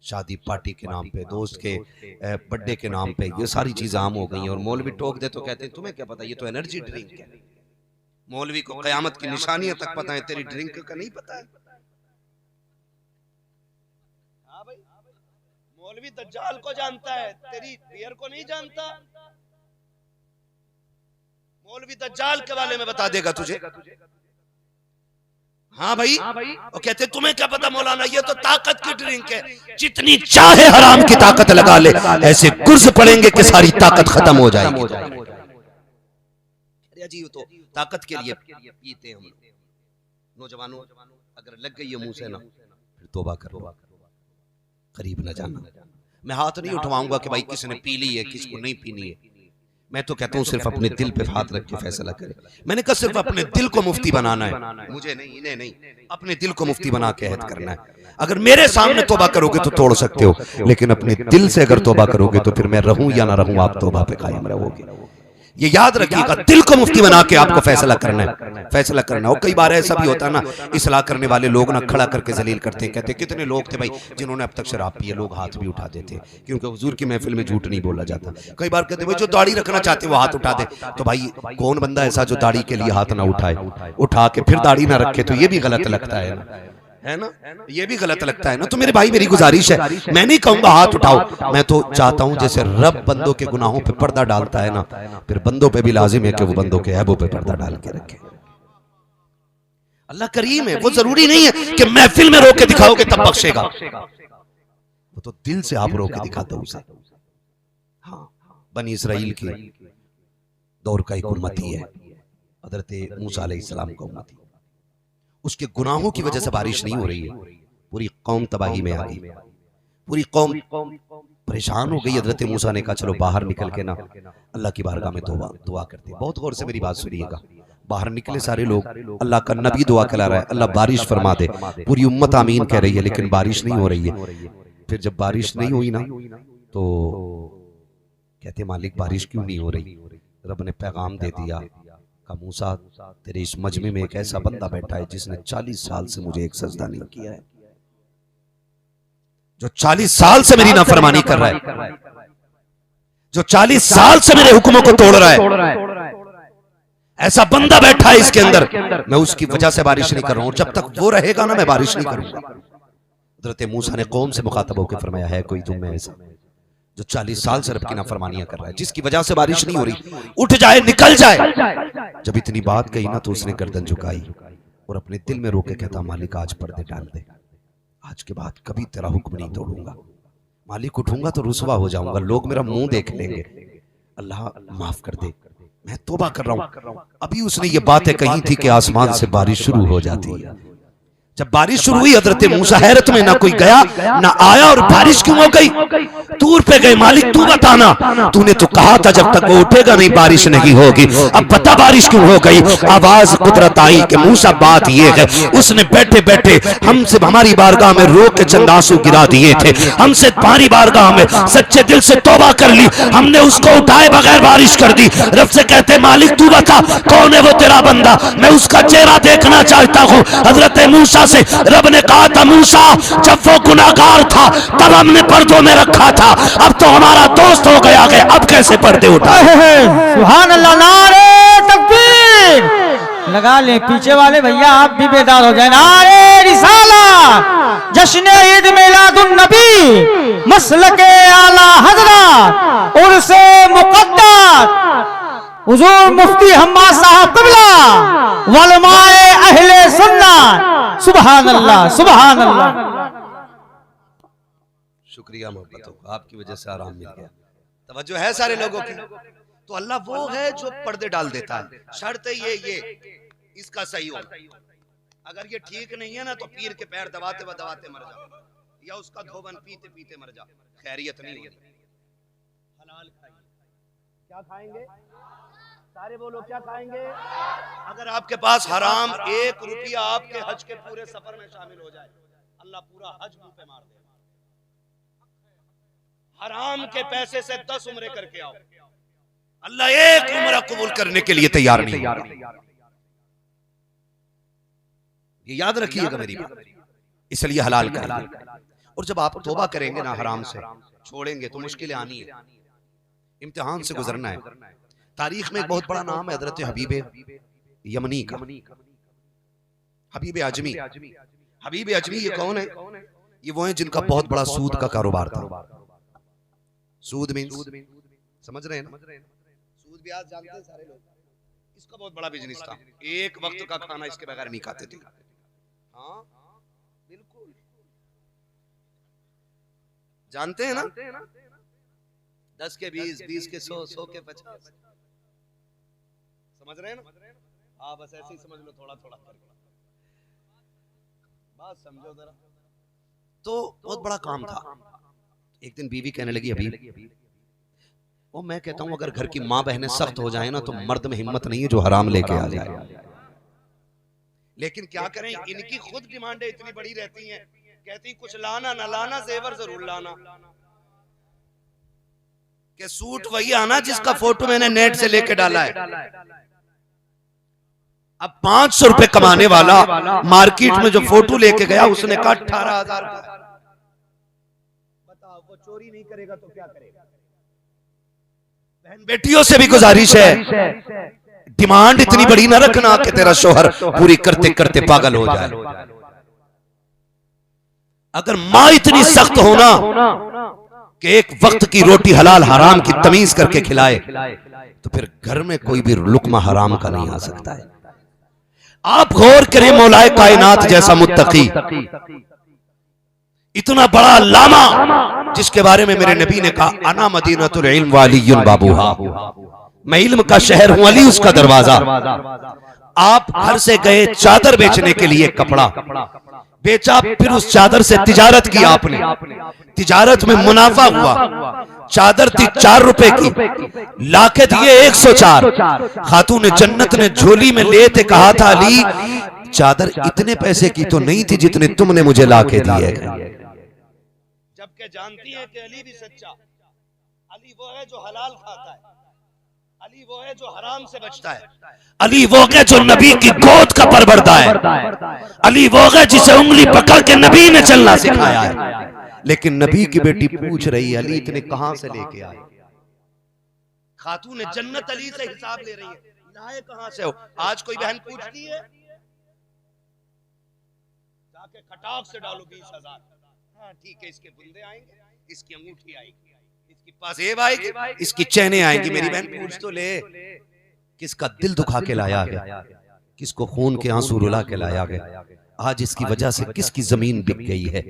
शादी पार्टी के नाम पे, दोस्त के बर्थडे के नाम पे ये सारी चीजें आम हो गई हैं। और मौलवी टोक दे तो कहते हैं तुम्हें क्या पता, ये तो एनर्जी ड्रिंक है। मौलवी को कयामत की निशानियां तक पता है, तेरी ड्रिंक का नहीं पता है। हाँ भाई, मौलवी दज्जाल को जानता है, तेरी बियर को नहीं जानता। मौलवी दज्जाल के बारे में बता देगा तुझे। हाँ भाई, वो कहते तुम्हें क्या पता मौलाना, ये तो ताकत की ड्रिंक है, जितनी चाहे हराम की ताकत लगा ले, ऐसे गुर्ज पड़ेंगे कि सारी ताकत खत्म हो जाएगी। जी तो ताकत के लिए पीते हम नौजवानों। अगर लग गई है मुंह से ना, फिर तौबा करो, करीब न जाना। मैं हाथ नहीं उठवाऊंगा कि भाई किसने पी ली है, किसको नहीं पीनी है। मैं तो कहता हूँ सिर्फ अपने दिल पे हाथ रख के फैसला करे। मैंने कहा सिर्फ अपने दिल को मुफ्ती बनाना है, मुझे नहीं, इन्हें नहीं, अपने दिल को मुफ्ती बना के अहद करना है। अगर मेरे सामने तौबा करोगे तो तोड़ सकते हो, लेकिन अपने दिल से अगर तौबा करोगे तो फिर मैं रहूं या ना रहूं, आप तौबा पे कायम रहोगे। ये याद रखिएगा, दिल को मुफ्ती बना के आपको फैसला करना है, फैसला करना। और कई बार ऐसा भी होता है ना, इस्लाह करने वाले लोग ना खड़ा करके जलील करते हैं, कहते कितने लोग थे भाई जिन्होंने अब तक शराब पी है, लोग हाथ भी उठा देते, क्योंकि हुजूर की महफिल में झूठ नहीं बोला जाता। कई बार कहते भाई जो दाढ़ी रखना चाहते वो हाथ उठा दे, तो भाई कौन बंदा ऐसा जो दाढ़ी के लिए हाथ ना उठाए, उठा के फिर दाढ़ी ना रखे, तो ये भी गलत लगता है ना, ये भी गलत लगता है ना। तो मेरे भाई मेरी गुजारिश है, मैं नहीं कहूंगा हाथ उठाओ, मैं तो चाहता हूं जैसे रब बंदों के गुनाहों पे पर्दा डालता है ना, फिर बंदों पे भी लाजिम है कि वो बंदों के ऐबों पे पर्दा डाल के रखे। अल्लाह करीम है, वो जरूरी नहीं है कि महफिल में रो के दिखाओगे तब बख्शेगा, वो तो दिल से आप रो के दिखाते हो उसे। हाँ, बनी इसराइल के दौर का एक उम्मती है, हज़रत मूसा अलैहिस्सलाम का उम्मती। उसके गुनाहों की वजह से बारिश नहीं हो रही है, पूरी कौम तबाही में आ गई, पूरी कौम परेशान हो गई। हज़रत मूसा ने कहा चलो बाहर निकल के ना अल्लाह की बारगाह में दुआ करते। बहुत गौर से मेरी बात सुनिएगा। बाहर निकले सारे लोग, अल्लाह का नबी दुआ करा रहा है, अल्लाह बारिश फरमा दे। पूरी उम्मत आमीन कह रही है, लेकिन बारिश नहीं हो रही है। फिर जब बारिश नहीं हुई ना, तो कहते मालिक बारिश क्यों नहीं हो रही? रब ने पैगाम दे दिया, मूसा तेरे इस मजमे में एक ऐसा बंदा बैठा है जिसने 40 साल से मुझे एक सजदा नहीं किया है, जो 40 साल से मेरी नाफरमानी कर रहा है, जो 40 साल से मेरे हुक्मों को तोड़ रहा है। ऐसा बंदा बैठा है इसके अंदर, मैं उसकी वजह से बारिश नहीं कर रहा हूं, जब तक वो रहेगा ना मैं बारिश नहीं करूंगा। हजरत मूसा ने कौम से मुखातब होकर फरमाया, है कोई तुम में ऐसा जो 40 साल से रब की नाफरमानियां कर रहा है, जिसकी वजह से बारिश नहीं हो रही, उठ जाए निकल जाए। जब इतनी बात कही ना तो उसने गर्दन झुकाई और अपने दिल में रोके कहता, मालिक आज पर्दे डाल दे, आज के बाद कभी तेरा हुक्म नहीं तोड़ूंगा। मालिक उठूंगा तो रुसवा हो जाऊंगा, लोग मेरा मुंह देख लेंगे, अल्लाह माफ कर दे, मैं तौबा कर रहा हूं। अभी उसने ये बातें कही थी कि आसमान से बारिश शुरू हो जाती है। जब बारिश शुरू हुई हजरत मूसा हैरत में, ना कोई गया ना आया, और बारिश क्यों हो गई? दूर पे गए, मालिक तू बताना, तूने तो कहा था जब तक वो उठेगा नहीं बारिश नहीं होगी, अब बता बारिश क्यों हो गई? आवाज कुदरत आई कि मूसा बात ये है, उसने बैठे बैठे हमसे हमारी बारगाह में रो के चंद आंसू गिरा दिए थे, हमसे हमारी बारगाह में सच्चे दिल से तौबा कर ली, हमने उसको उठाए बगैर बारिश कर दी। रब से कहते, मालिक तू बता कौन है वो तेरा बंदा, मैं उसका चेहरा देखना चाहता हूँ। हजरत मूसा से रब ने कहा था, मूसा जब वो गुनाहगार था तब हमने पर्दों में रखा था, अब तो हमारा दोस्त हो गया है, अब कैसे पर्दे उठाए? सुभान अल्लाह, नारे तकबीर। लगा ले पीछे वाले भैया, आप भी बेदार हो जाए। नारे रिसाला, जश्न ईद मिलादुन नबी, मसलके आला हजरत, उर्से मुक़द्दस, हुजूर मुफ्ती हम्मा साहब क़िबला, वलमाए अहले सुन्नत। सुभान अल्लाह, सुभान अल्लाह। शुक्रिया मोहब्बतों, आपकी वजह से आराम मिल गया। तवज्जो है सारे लोगों की। तो अल्लाह वो है जो पर्दे डाल देता है, शर्त है ये इसका सही हो। अगर ये ठीक नहीं है ना तो पीर के पैर दबाते दबाते मर जाओ, या उसका धोबन पीते पीते मर जाओ, खैरियत नहीं होगी। हलाल खाइए। क्या खाएंगे? सारे बोलो क्या खाएंगे? अगर आपके पास हराम 1 रुपया आपके हज के पूरे सफर में शामिल हो जाए, अल्लाह पूरा हज मुंह पे मार दे। हराम के पैसे से 10 उम्रे करके आओ, अल्लाह 1 उम्रा कबूल करने के लिए तैयार नहीं। ये याद रखिएगा मेरी बात, इसलिए हलाल करिए। और जब आप तौबा करेंगे ना हराम से, छोड़ेंगे तो मुश्किलें आनी है, इम्तिहान से गुजरना है। तारीख में एक बहुत बड़ा नाम है हजरत हबीब यमनी का, हबीब अजमी। हबीब अजमी ये कौन है? ये वो हैं जिनका बहुत बड़ा सूद का कारोबार था। सूद मींस समझ रहे हैं ना? सूद ब्याज जानते हैं सारे लोग। इसका बहुत बड़ा बिजनेस था, एक वक्त का खाना इसके बगैर नहीं खाते थे। हाँ बिल्कुल जानते हैं ना? 10 के 20, 20 के 100, 100 के 50, समझ रहे हैं ना? हाँ बस ऐसे ही समझ लो, थोड़ा थोड़ा करके बात समझो जरा। तो बहुत बड़ा काम था। एक दिन बीवी कहने लगी, अभी वो मैं कहता हूं अगर घर की माँ बहनें सख्त हो जाए ना तो मर्द में हिम्मत नहीं है जो हराम लेके आ जाए। लेकिन क्या करें, इनकी खुद डिमांडें इतनी बड़ी रहती हैं, कहती कुछ लाना ना लाना, जेवर जरूर लाना। कि सूट वही आना जिसका फोटो मैंने नेट से लेके डाला है। अब 500 रुपए कमाने वाला मार्केट में जो फोटो लेके गया उसने कहा 18,000। बताओ वो चोरी नहीं करेगा तो क्या करेगा? बहन बेटियों से भी गुजारिश है, डिमांड इतनी बड़ी ना रखना कि तेरा शोहर पूरी करते करते पागल हो जाए। अगर माँ इतनी सख्त होना कि एक वक्त की रोटी हलाल हराम की तमीज करके खिलाए, तो फिर घर में कोई भी लुकमा हराम का नहीं आ सकता है। आप गौर करें, मौलाए कायनात जैसा मुत्तकी, इतना बड़ा लामा जिसके बारे में मेरे नबी ने कहा, अना मदीनतुल इल्म वालियुन बाबूहा, मैं इल्म का शहर हूं, अली उसका दरवाजा। आप घर से गए चादर बेचने के लिए, कपड़ा बेचा, फिर उस चादर से तिजारत की आपने, तिजारत में मुनाफा हुआ। चादर थी 4 रुपए की, लाके दिए 104। खातून जन्नत ने झोली में लेते कहा था, अली चादर इतने पैसे की तो नहीं थी जितने तुमने मुझे लाके दिए। जबकि जानती है कि अली भी सच्चा, अली वो है जो हलाल खाता है, अली वो है जो हराम से बचता है, अली वो है जो नबी की गोद का परवरदा है, अली वो है जिसे उंगली पकड़ के नबी ने चलना सिखाया है। लेकिन नबी की बेटी पूछ रही है, अली इतने कहां से लेके आए? खातून जन्नत अली से हिसाब ले रही है, लाए कहां से हो? आज कोई बहन पूछती है, जाके खटाक से डालो 20,000। हाँ ठीक है, इसके बुंदे आएंगे, इसकी अंगूठी आएगी, इसकी पासेब आएगी, इसकी चैनें आएंगी। मेरी बहन पूछ तो ले, किसका दिल दुखा के लाया गया, किसको खून के आंसू रुला के लाया गया। आज इसकी वजह से किसकी जमीन बिक गई है,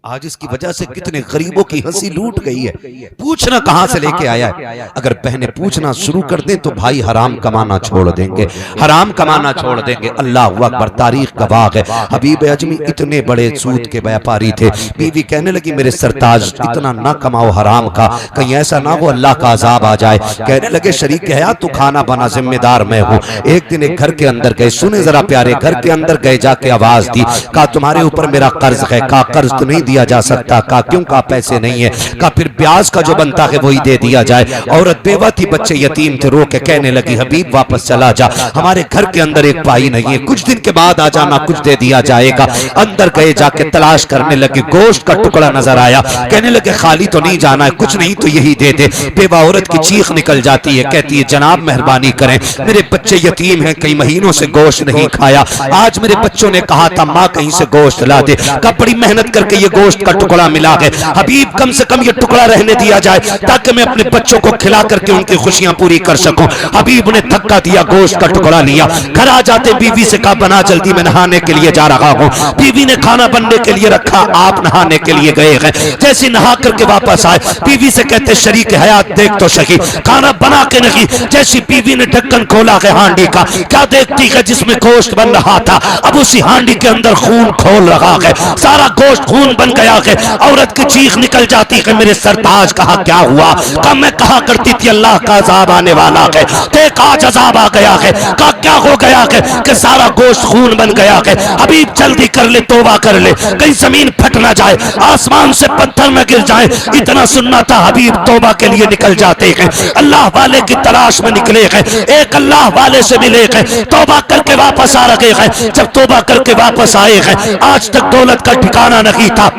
आज इसकी वजह से कितने गरीबों की हंसी लूट गई है। पूछना कहां से लेके आया है। अगर बहनें पूछना शुरू कर दें तो भाई हराम कमाना छोड़ देंगे, हराम कमाना छोड़ देंगे। अल्लाह अकबर, तारीख गवाह है। हबीब अजमी इतने बड़े सूद के व्यापारी थे। बीवी कहने लगी मेरे सरताज इतना ना कमाओ हराम का, कहीं ऐसा ना हो अल्लाह का अजाब आ जाए। कहने लगे शरीक है तू खाना बना, जिम्मेदार मैं हूँ। एक दिन एक घर के अंदर गए, सुने जरा प्यारे, घर के अंदर गए, जाके आवाज दी, कहा तुम्हारे ऊपर मेरा कर्ज है। कहा कर्ज तो नहीं दिया जा सकता। कहा क्यों? कहा पैसे नहीं है। कहा फिर ब्याज का जो बनता है वही दे दिया जाए। औरत बेवा थी, बच्चे यतीम थे, रो के कहने लगी हबीब वापस चला जा, हमारे घर के अंदर एक पाई नहीं है, कुछ दिन के बाद आ जाना, कुछ दे दिया जाएगा। अंदर गए, जाके तलाश करने लगे, गोश्त का टुकड़ा नजर आया। कहने लगे खाली तो नहीं जाना है, कुछ नहीं तो यही दे दे। बेवा औरत की चीख निकल जाती है, कहती है जनाब मेहरबानी करें, मेरे बच्चे यतीम हैं, कई महीनों से गोश्त नहीं खाया। आज मेरे बच्चों ने कहा था माँ कहीं से गोश्त ला दे। कहा बड़ी मेहनत करके ये गोश्त का टुकड़ा मिला है, हबीब कम से कम ये टुकड़ा रहने दिया जाए ताकि मैं अपने बच्चों को खिला करके उनकी खुशियां पूरी कर सकूं। हबीब ने धक्का दिया, गोश्त का टुकड़ा लिया। घर आ जाते बीवी से कहा बना जल्दी, मैं नहाने के लिए जा रहा हूं। बीवी ने खाना बनने के लिए रखा, आप नहाने के लिए गए हैं। जैसे नहा करके वापस आए, बीवी से कहते शरीक हयात देख तो सही, खाना बना के नहीं। जैसी बीवी ने ढक्कन खोला है हांडी का, क्या देखती है जिसमें गोश्त बन रहा था अब उसी हांडी के अंदर खून खोल रहा है, सारा गोश्त खून बन गया है। औरत की चीख निकल जाती है मेरे सरताज कहा क्या हुआ? कहा मैं कहा करती थी अल्लाह का अजाब आने वाला है, देख आज अजाब आ गया है। कहा क्या हो गया है? कि सारा गोश्त खून बन गया है। हबीब जल्दी कर ले, तौबा कर ले, कहीं जमीन फट ना जाए, आसमान से पत्थर न गिर जाए। इतना सुनना था, हबीब तौबा के लिए निकल जाते हैं, अल्लाह वाले की तलाश में निकले हैं, एक अल्लाह वाले से मिले हैं, तौबा करके वापस आ रहे हैं। जब तौबा करके वापस आए हैं, आज तक दौलत का ठिकाना नहीं था,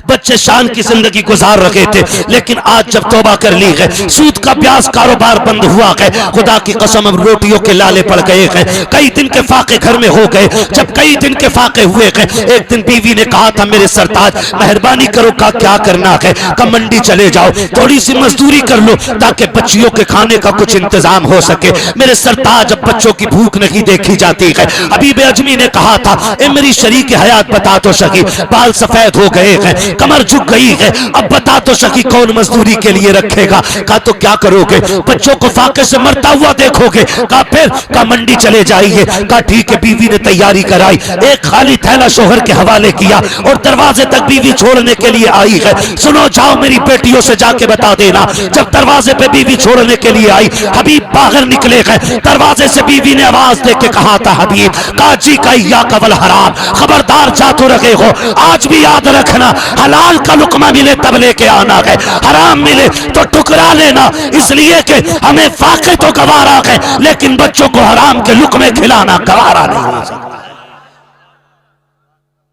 बच्चे शान की जिंदगी गुजार रहे थे, लेकिन आज जब तौबा कर ली है, सूद का ब्याज कारोबार बंद हुआ है, खुदा की कसम अब रोटियों के लाले पड़ गए हैं। कई दिन के फाके घर में हो गए। जब कई दिन के फाके हुए हैं, एक दिन बीवी ने कहा था मेरे सरताज मेहरबानी करो, का क्या करना है? का मंडी चले जाओ, थोड़ी सी मजदूरी कर लो ताकि बच्चियों के खाने का कुछ इंतजाम हो सके। मेरे सरताज अब बच्चों की भूख नहीं देखी जाती है। हबीब अजमी ने कहा था ए मेरी शरीक हयात बता तो सकी, बाल सफेद हो गए हैं, कमर झुक गई है, अब बता तो सकी कौन मजदूरी के लिए रखेगा? कहा तो क्या करोगे? बच्चों को फाके से मरता हुआ देखोगे? कहा फिर? कहा मंडी चले जाइए। कहा ठीक है। बीवी ने तैयारी कराई, एक खाली थैला शोहर के हवाले किया और दरवाजे तक बीवी छोड़ने के लिए आई है। सुनो जाओ मेरी बेटियों से जाके बता देना। जब दरवाजे पे बीवी छोड़ने के लिए आई, हबीब बाहर निकले गए, दरवाजे से बीवी ने आवाज दे के कहा था हबीब का जी का या कबल हराम, खबरदार जा तो रखे हो, आज भी याद रखना हलाल का लुकमा मिले तब लेके आना है, हराम मिले तो टुकरा लेना, इसलिए कि हमें फाके तो गवारा है लेकिन बच्चों को हराम के लुकमे खिलाना गवारा नहीं हो सकता।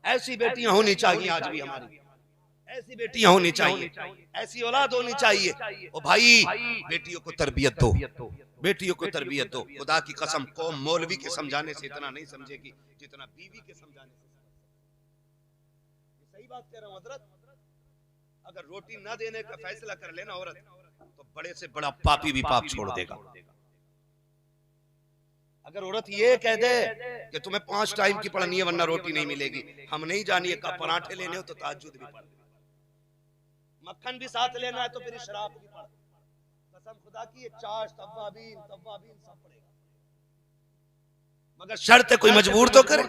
ऐसी बेटियां होनी चाहिए आज भी हमारी, ऐसी बेटियां होनी चाहिए, ऐसी औलाद होनी चाहिए। ओ भाई बेटियों को तरबियत दो, बेटियों को तरबियत दो। खुदा की कसम कौम मौलवी के समझाने से इतना नहीं समझेगी जितना बीवी के समझाने से। सही बात कह रहा हूं हजरत, अगर रोटी ना देने का फैसला कर लेना औरत तो बड़े से बड़ा पापी भी पाप छोड़ देगा। अगर औरत ये कह दे कि तुम्हें 5 टाइम की पढ़नी है वरना रोटी नहीं मिलेगी, हम नहीं जानिए का पराठे लेने हो तो ताज्जुद भी पढ़, मक्खन भी साथ लेना है तो फिर शराब भी पढ़, कसम खुदा की चाश तव्वाबीन तव्वाबीन सब पड़ेगा, मगर शर्त है कोई मजबूर तो करे।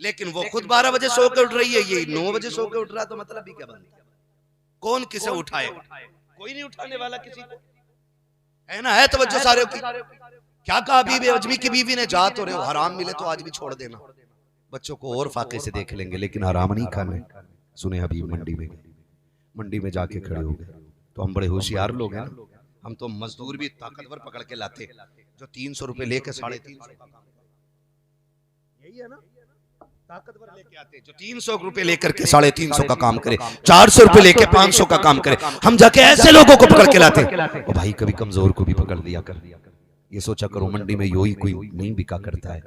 लेकिन वो खुद 12 बजे सो के उठ रही है, ये 9 बजे सो के उठ रहा, तो मतलब ही क्या बनता? कौन किसे उठाएगा? कोई नहीं उठाने वाला किसी को, है ना? है तवज्जो सारे की। क्या कहा हबीब अजमी की बीवी ने? जा तो रहे हो, हराम मिले तो आज भी छोड़ देना, बच्चों को और फाके से देख लेंगे लेकिन हराम नहीं खाना। सुने हबीब मंडी में जाके खड़े हो गए, तो हम बड़े होशियार लोग हैं, हम तो मजदूर भी ताकतवर पकड़ के लाते जो 300 रुपए लेके 350 का काम, यही है ना? ताकतवर लेके आते जो 300 रुपए लेकर के 350 का काम करे, 400 रुपए लेके 500 का काम करे। हम जाके ऐसे लोगों को पकड़ के लाते। ओ भाई कभी कमजोर को भी पकड़ दिया कर, ये सोचा करो मंडी में योही कोई नहीं बिका करता है,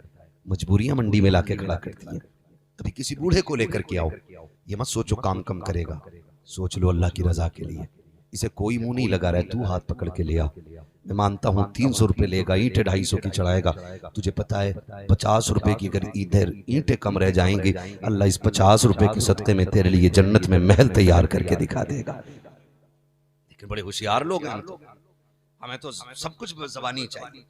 मजबूरियां मंडी में लाके खड़ा करती है। कभी किसी बूढ़े को लेकर के आओ, ये मत सोचो काम कम करेगा, सोच लो अल्लाह की रजा के लिए। इसे कोई मुंह नहीं लगा रहा है, तू हाथ पकड़ के ले आ। मैं मानता हूँ 300 रुपए लेगा, ईंटें 250 की चढ़ाएगा। तुझे पता है 50 रुपए की अगर इधर ईंटें कम रह जाएंगी, अल्लाह इस 50 रुपए के सत्ते में तेरे लिए जन्नत में महल तैयार करके दिखा देगा। लेकिन बड़े होशियार लोग हैं हम तो, हमें तो सब कुछ जबानी चाहिए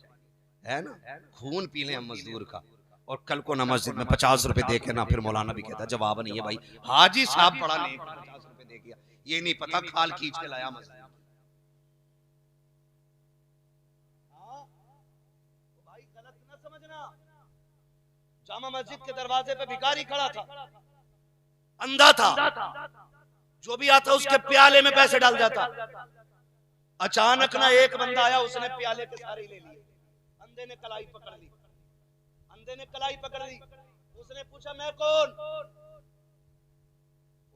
है ना। खून पी लें हम मजदूर का, और कल को ना मस्जिद में 50 रुपए दे के ना फिर मौलाना भी कहता जवाब नहीं है भाई, हाजी साहब पढ़ा नहीं 50 रुपए दे गया, ये नहीं पता खाल खींच के लाया मस्जिद। भाई गलत ना समझना, जामा मस्जिद के दरवाजे पे भिखारी खड़ा था, अंधा था, जो भी आता उसके प्याले में पैसे डाल जाता। अचानक ना एक बंदा आया, उसने प्याले के सारे ले लिए, अंधे ने कलाई पकड़ ली, अंधे ने कलाई पकड़ ली। उसने पूछा मैं कौन?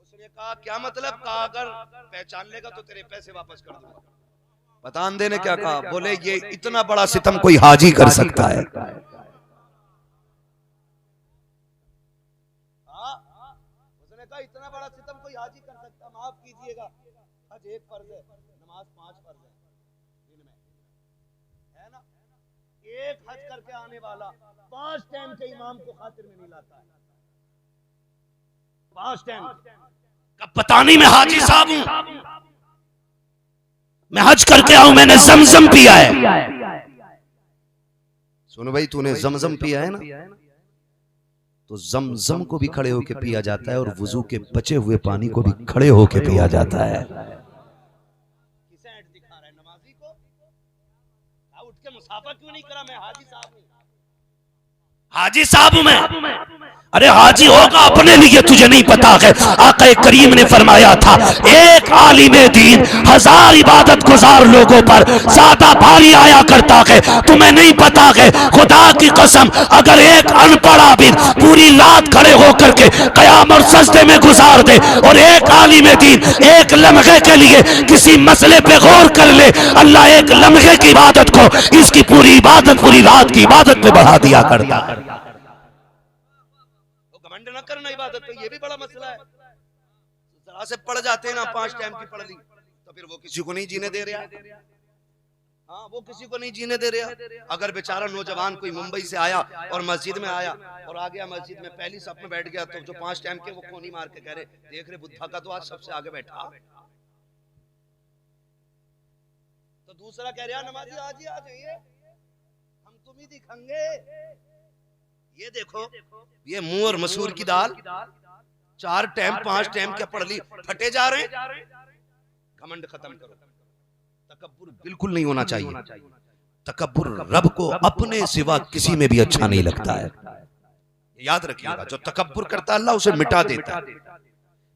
उसने कहा क्या मतलब? कहा अगर पहचान लेगा तो तेरे पैसे वापस कर दूंगा। पता अंधे ने क्या कहा? बोले ये इतना बड़ा सितम कोई हाजी कर सकता है? उसने कहा इतना बड़ा सितम कोई हाजी कर सकता? माफ कीजिएगा, हज एक फर्ज है, नमाज 5 फर्ज है दिन में, है ना। एक हज करके आने वाला 5 टाइम के इमाम को खातिर में नहीं लाता है। 5 टाइम का पता नहीं, मैं हाजी साहब हूं, मैं हज करके आऊं, मैंने जमजम पिया है। सुनो भाई, तूने जमजम पिया है ना, तो जमजम को भी खड़े होके पिया जाता है, और वुजू के बचे हुए पानी को भी खड़े होके पिया जाता है। किसे ऐड दिखा रहा है नमाजी को? उठ के मुसाफा क्यों नहीं करा? मैं हाजी साहब हूं, हाजी साहब हूं मैं। अरे हाजी होगा अपने लिए, तुझे नहीं पता है आका करीम ने फरमाया था एक आलिमे दीन 1000 इबादत गुजार लोगों पर ज्यादा भारी आया करता है। तुम्हें नहीं पता है, खुदा की कसम अगर एक अनपढ़ आबिद पूरी रात खड़े होकर के कयाम और सजदे में गुजार दे, और एक आलिमे दीन एक लम्हे के लिए किसी मसले पे गौर कर ले, अल्लाह एक लम्हे की इबादत को इसकी पूरी इबादत, पूरी रात की इबादत में बढ़ा दिया करता है। न करना इबादत पे, ये भी बड़ा मसला है। जरा से पढ़ जाते हैं ना, 5 टाइम की पढ़ ली, तो फिर वो किसी को नहीं जीने दे रहा। हाँ, वो किसी को नहीं जीने दे रहा। अगर बेचारा नौजवान कोई मुंबई से आया और मस्जिद में आया और आ गया मस्जिद में, पहली सफ में बैठ गया, तो जो 5 टाइम के वो कोनी मार के कह रहे देख रहे बुद्धा का तो आज सबसे आगे बैठा। तो दूसरा कह रहा नमाजी आज ही आ जाइए, हम तुम ही दिखाएंगे। ये देखो, ये मुंह और मसूर की दाल 4 टाइम 5 टाइम क्या पढ़ ली, फटे जा रहे हैं। घमंड खत्म करो, तकब्बुर बिल्कुल नहीं होना चाहिए। तकब्बुर रब को अपने सिवा किसी में भी अच्छा नहीं लगता है, याद रखिएगा। जो तकब्बुर करता है अल्लाह उसे मिटा देता है,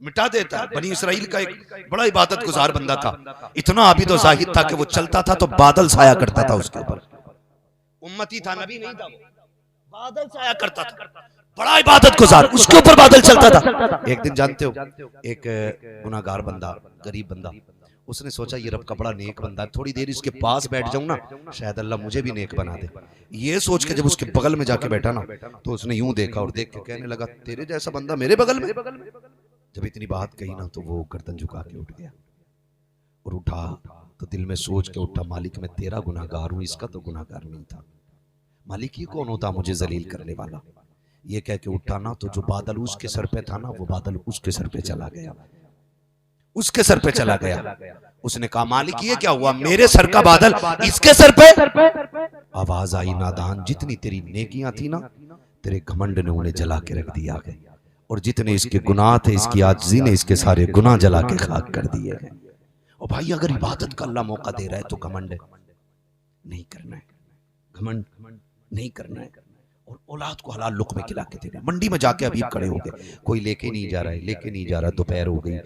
मिटा देता है। बनी इसराइल का एक बड़ा इबादत गुजार बंदा था, इतना आबिद और जाहिद था कि वो चलता था तो बादल छाया करता था उसके ऊपर। उम्मती था, नबी नहीं था, बादल छाया करता था, बड़ा इबादत गुजार, उसके ऊपर बादल चलता था। एक दिन जानते हो, एक गुनाहगार बंदा, गरीब बंदा, उसने सोचा ये रब का बड़ा नेक बंदा है, थोड़ी देर इसके पास बैठ जाऊं ना, शायद अल्लाह मुझे भी नेक बना दे। ये सोच के जब उसके बगल में जाके बैठा ना, तो उसने यूं देखा और देख के कहने लगा तेरे जैसा बंदा मेरे बगल में। जब इतनी बात कही ना, तो वो गर्दन झुका के उठ गया, और उठा तो दिल में सोच के उठा, मालिक मैं तेरा गुनाहगार हूं, इसका तो गुनाहगार नहीं था। मालिक ये कौन होता मुझे जलील करने वाला? ये कह के उठा ना, तो जो बादल उसके सर पे था ना, वो बादल उसके सर पे चला गया, उसके सर पे चला गया। उसने कहा मालिक ये क्या हुआ, मेरे सर का बादल इसके सर पे? आवाज आई नादान, जितनी तेरी नेकियां थी ना, तेरे घमंड ने उन्हें जला के रख दिया है, और जितने इसके गुनाह थे, इसकी आजिज़ी ने इसके सारे गुनाह जला के खाक कर दिए हैं। और भाई अगर इबादत का अल्लाह मौका दे रहा है तो घमंड नहीं करना है, घमंड नहीं करना है। और औलाद को हलाल लुक़्मे खिला के देना। मंडी में जाके अभी खड़े हो गए, कोई लेके नहीं जा रहा है, लेके नहीं जा रहा, दोपहर हो गई,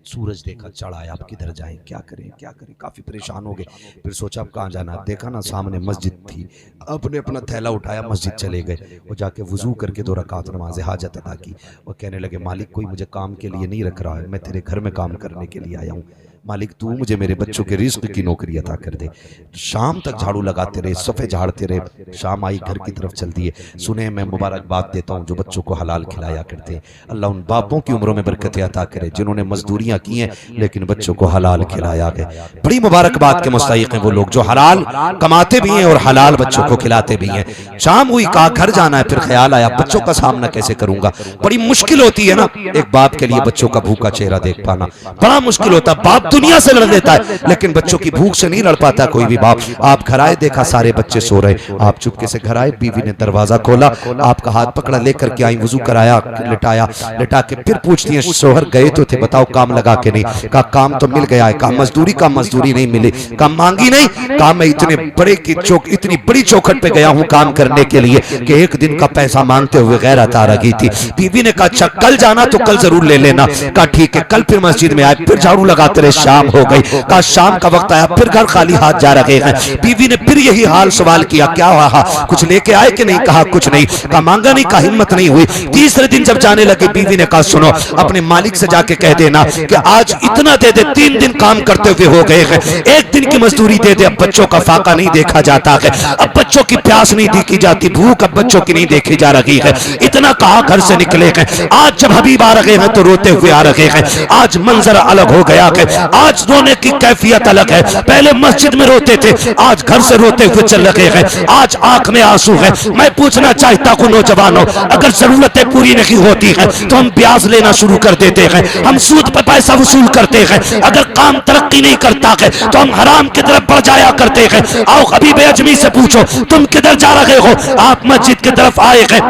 सूरज देखा चढ़ आया, आप किधर जाएं, क्या करें क्या करें, काफ़ी परेशान हो गए। फिर सोचा अब कहाँ जाना, देखा ना सामने मस्जिद थी, आपने अपना थैला उठाया, मस्जिद चले गए, और जाके वुजू करके 2 रकात नमाज हाजत अदा की, और कहने लगे मालिक कोई मुझे काम के लिए नहीं रख रहा है, मैं तेरे घर में काम करने के लिए आया हूँ, मालिक तू मुझे मेरे बच्चों के रिस्क की नौकरी अता कर दे। शाम तक झाड़ू लगाते रहे, सफ़े झाड़ते रहे। शाम आई, घर की तरफ चल दिए। सुने मैं मुबारकबाद देता हूँ जो बच्चों को हलाल खिलाया करते हैं। अल्लाह उन बापों की उम्रों में बरकत अता करे जिन्होंने मजदूरियाँ की हैं लेकिन बच्चों को हलाल खिलाया गया। बड़ी मुबारकबाद के मुस्तहिक हैं वो लोग जो हलाल कमाते भी हैं और हलाल बच्चों को खिलाते भी हैं। शाम हुई, कहा घर जाना है, फिर ख्याल आया बच्चों का सामना कैसे करूंगा। बड़ी मुश्किल होती है ना एक बाप के लिए बच्चों का भूखा चेहरा देख पाना, बड़ा मुश्किल होता है। बाप दुनिया से लड़ लेता है लेकिन बच्चों की भूख से नहीं लड़ पाता कोई भी बाप। आप घर आए, देखा सारे बच्चे सो रहे, आप चुपके से घर आए, बीवी ने दरवाजा खोला, आपका हाथ पकड़ा, लेकर के आई, वुजू कराया, लिटाया, लिटा के फिर पूछती है शोहर गए तो थे, बताओ काम लगा के नहीं। कहा काम तो मिल गया है। कहा मजदूरी का मजदूरी नहीं मिली। कहा मांगी नहीं। कहा मैं इतने बड़े की इतनी बड़ी चौखट पे गया हूं काम करने के लिए कि एक दिन का पैसा मांगते हुए गैरत आ रही थी। बीवी ने कहा अच्छा कल जाना तो कल जरूर ले लेना। कहा ठीक है। कल फिर मस्जिद में आए, फिर झाड़ू लगाते रहे, शाम हो गई। कहा शाम का वक्त आया, फिर घर खाली हाथ जा रहे हैं। बीवी ने फिर यही हाल सवाल किया क्या हुआ, कुछ लेके आए कि नहीं। कहा कुछ नहीं। कहा मांगा नहीं। कहा हिम्मत नहीं हुई। तीसरे दिन जब जाने लगे बीवी ने कहा सुनो अपने मालिक से जाके कह देना कि आज इतना दे दे, 3 दिन काम करते हुए हो गए हैं, 1 दिन की मजदूरी दे दे। अब बच्चों का फाका नहीं देखा जाता है, अब बच्चों की प्यास नहीं देखी जाती, भूख अब बच्चों की नहीं देखी जा रही है। इतना कहा घर से निकले हैं। आज जब हबीब आ रहे हैं तो रोते हुए आ रहे हैं। आज मंजर अलग हो गया है, आज रोने की कैफियत अलग है। पहले मस्जिद में रोते थे, आज घर से रोते हुए चल रहे हैं। आज आंख में आंसू है। मैं पूछना चाहता हूं नौजवानों, अगर जरूरतें पूरी नहीं होती है तो हम ब्याज लेना शुरू कर देते हैं, हम सूद पर पैसा वसूल करते हैं। अगर काम तरक्की नहीं करता है तो हम हराम की तरफ बढ़ जाया करते हैं। आओ हबीब अजमी से पूछो तुम किधर जा रहे हो। आप मस्जिद की तरफ आए हैं,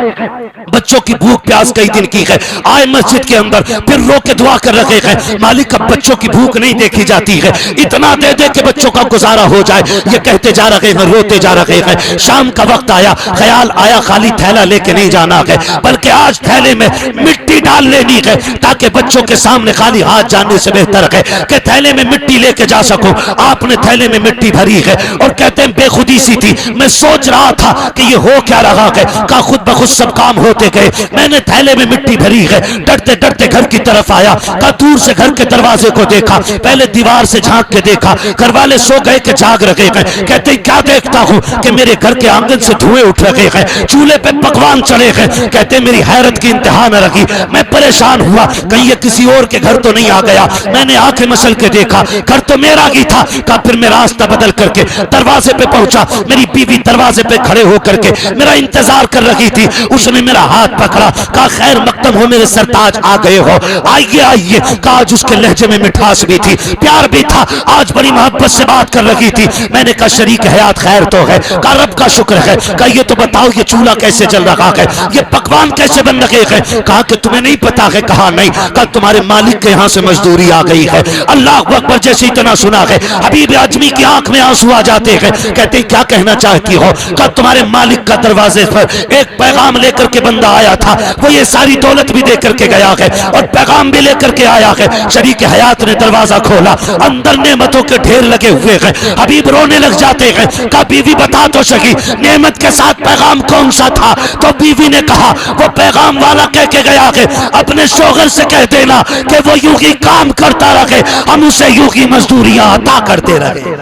बच्चों की भूख प्यास कई दिन की है, आए मस्जिद के अंदर, फिर रो के दुआ कर रहे हैं मालिक अब बच्चों की भूख नहीं देखी जाती है, इतना दे दे के बच्चों का गुजारा हो जाए। ये कहते जा रहे हैं, रोते जा रहे हैं। शाम का वक्त आया, ख्याल आया खाली थैला लेके नहीं जाना है बल्कि आज थैले में मिट्टी डाल लेनी है ताकि बच्चों के सामने खाली हाथ जाने से बेहतर है कि थैले में मिट्टी लेके जा सको। आपने थैले में मिट्टी भरी है और कहते हैं बेखुदी सी थी, मैं सोच रहा था कि ये हो क्या रहा है। का खुद ब खुद सब काम होते गए, मैंने थैले में मिट्टी भरी है, डरते डरते घर की तरफ आया। का दूर से घर के दरवाजे को देखा, पहले दीवार से झांक के देखा, घर वाले सो गए कि जाग रहे हैं। कहते क्या देखता हूं कि मेरे घर के आंगन से धुएं उठ रहे हैं, चूल्हे पे पकवान चढ़े हैं। कहते मेरी हैरत की इंतहा न रही, मैं परेशान हुआ कहीं ये किसी और के घर तो नहीं आ गया। मैंने आंखें मसल के देखा, घर तो मेरा ही था। का फिर मैं रास्ता बदल करके दरवाजे पे पहुंचा, मेरी बीवी दरवाजे पे खड़े होकर के मेरा इंतजार कर रही थी। उसने मेरा हाथ पकड़ा, कहा खैर मकदम हो मेरे सरताज, आ गए हो, आइए आइए। कहा आज उसके लहजे में मिठास भी थी, प्यार भी था, आज बड़ी मोहब्बत से बात कर रही थी। मैंने कहा शरीक हयात खैर तो है। कहा रब का शुक्र है। कहा ये तो बताओ ये चूल्हा कैसे जल रहा है, ये पकवान कैसे बन रहे हैं। कहा कि तुम्हें नहीं पता है। कहा नहीं। कहा तुम्हारे मालिक के यहाँ से मजदूरी आ गई है। अल्लाह अकबर जैसे इतना सुना है हबीब आजमी की आंख में आंसू आ जाते हैं। कहते क्या कहना चाहती हो। कहा तुम्हारे मालिक का दरवाजे पर एक पैगाम लेकर के बंदा आया था, वो ये सारी दौलत भी देकर के गया है और पैगाम भी लेकर के आया है। शरीक हयात ने दरवाजा खोला, अंदर नेमतों के ढेर लगे हुए हैं। हबीब रोने लग जाते हैं। कहा बीवी बता तो सही नेमत के साथ पैगाम कौन सा था। तो बीवी ने कहा वो पैगाम वाला कह के गया है अपने शोहर से कह देना कि वो यूं ही काम करता रहे, हम उसे यूं ही मजदूरियां अता करते रहे।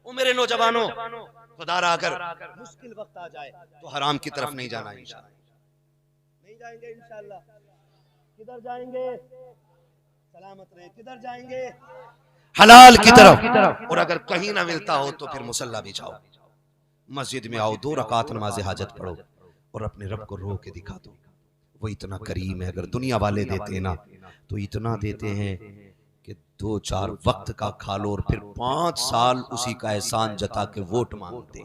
मेरे नौजवानों खुदारा अगर मुश्किल वक्त आ जाए तो हराम की तरफ नहीं जाना, इंशाअल्लाह नहीं जाएंगे इंशाअल्लाह। किधर जाएंगे, सलामत रहे, किधर जाएंगे हलाल की तरफ। और अगर कहीं ना मिलता हो तो फिर मुसल्ला भी जाओ, मस्जिद में आओ, 2 रकात नमाज हाजत पढ़ो और अपने रब को रो के दिखा दो। वो इतना करीम है। अगर दुनिया वाले देते ना तो इतना देते हैं कि 2-4 वक्त का खा लो और फिर 5 साल उसी का एहसान जता के वोट मांगते।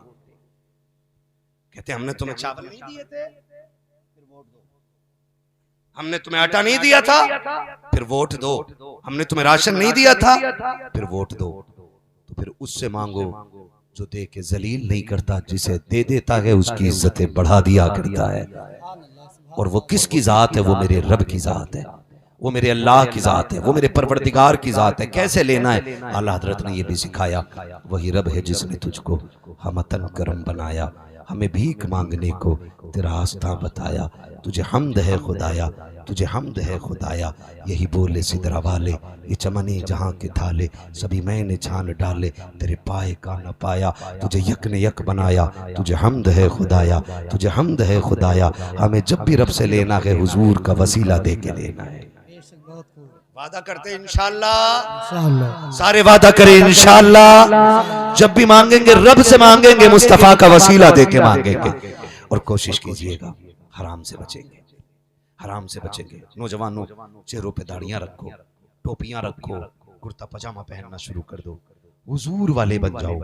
कहते हमने तुम्हें चावल नहीं दिए थे, फिर वोट दो। हमने तुम्हें आटा नहीं दिया था, फिर वोट दो। हमने तुम्हें राशन नहीं दिया था, फिर वोट दो। तो फिर उससे मांगो जो दे के जलील नहीं करता, जिसे दे देता है उसकी इज्जतें बढ़ा दिया करता है। और वो किसकी जात है, वो मेरे रब की जात है, वो मेरे अल्लाह की जात है, वो मेरे परवरदिगार की जात है। कैसे लेना है आला हजरत ने ये भी सिखाया। वही रब है जिसने तुझको हमतन करम बनाया, हमें भीख मांगने को तेरा रास्ता बताया। तुझे हम्द है खुदाया, तुझे हमद है खुदाया, यही बोले सिदरा वाले, ये चमने जहाँ के थाले, सभी मैंने छान डाले, तेरे पाए का न पाया, तुझे यक ने यक बनाया, तुझे हमद है खुदाया, तुझे हमद है खुदाया, हमें जब भी रब से लेना है हुजूर का वसीला दे के लेना है। वादा करते इंशाअल्लाह, सारे वादा करें इंशाअल्लाह, जब भी मांगेंगे रब से मांगेंगे, मुस्तफा का वसीला दे के मांगेंगे। और कोशिश कीजिएगा हराम से बचेंगे, हराम से बचेंगे। नौजवानों, चेहरों पे दाढ़ियां रखो, टोपियां रखो, कुर्ता पजामा पहनना शुरू कर दो, हुजूर वाले बन जाओ,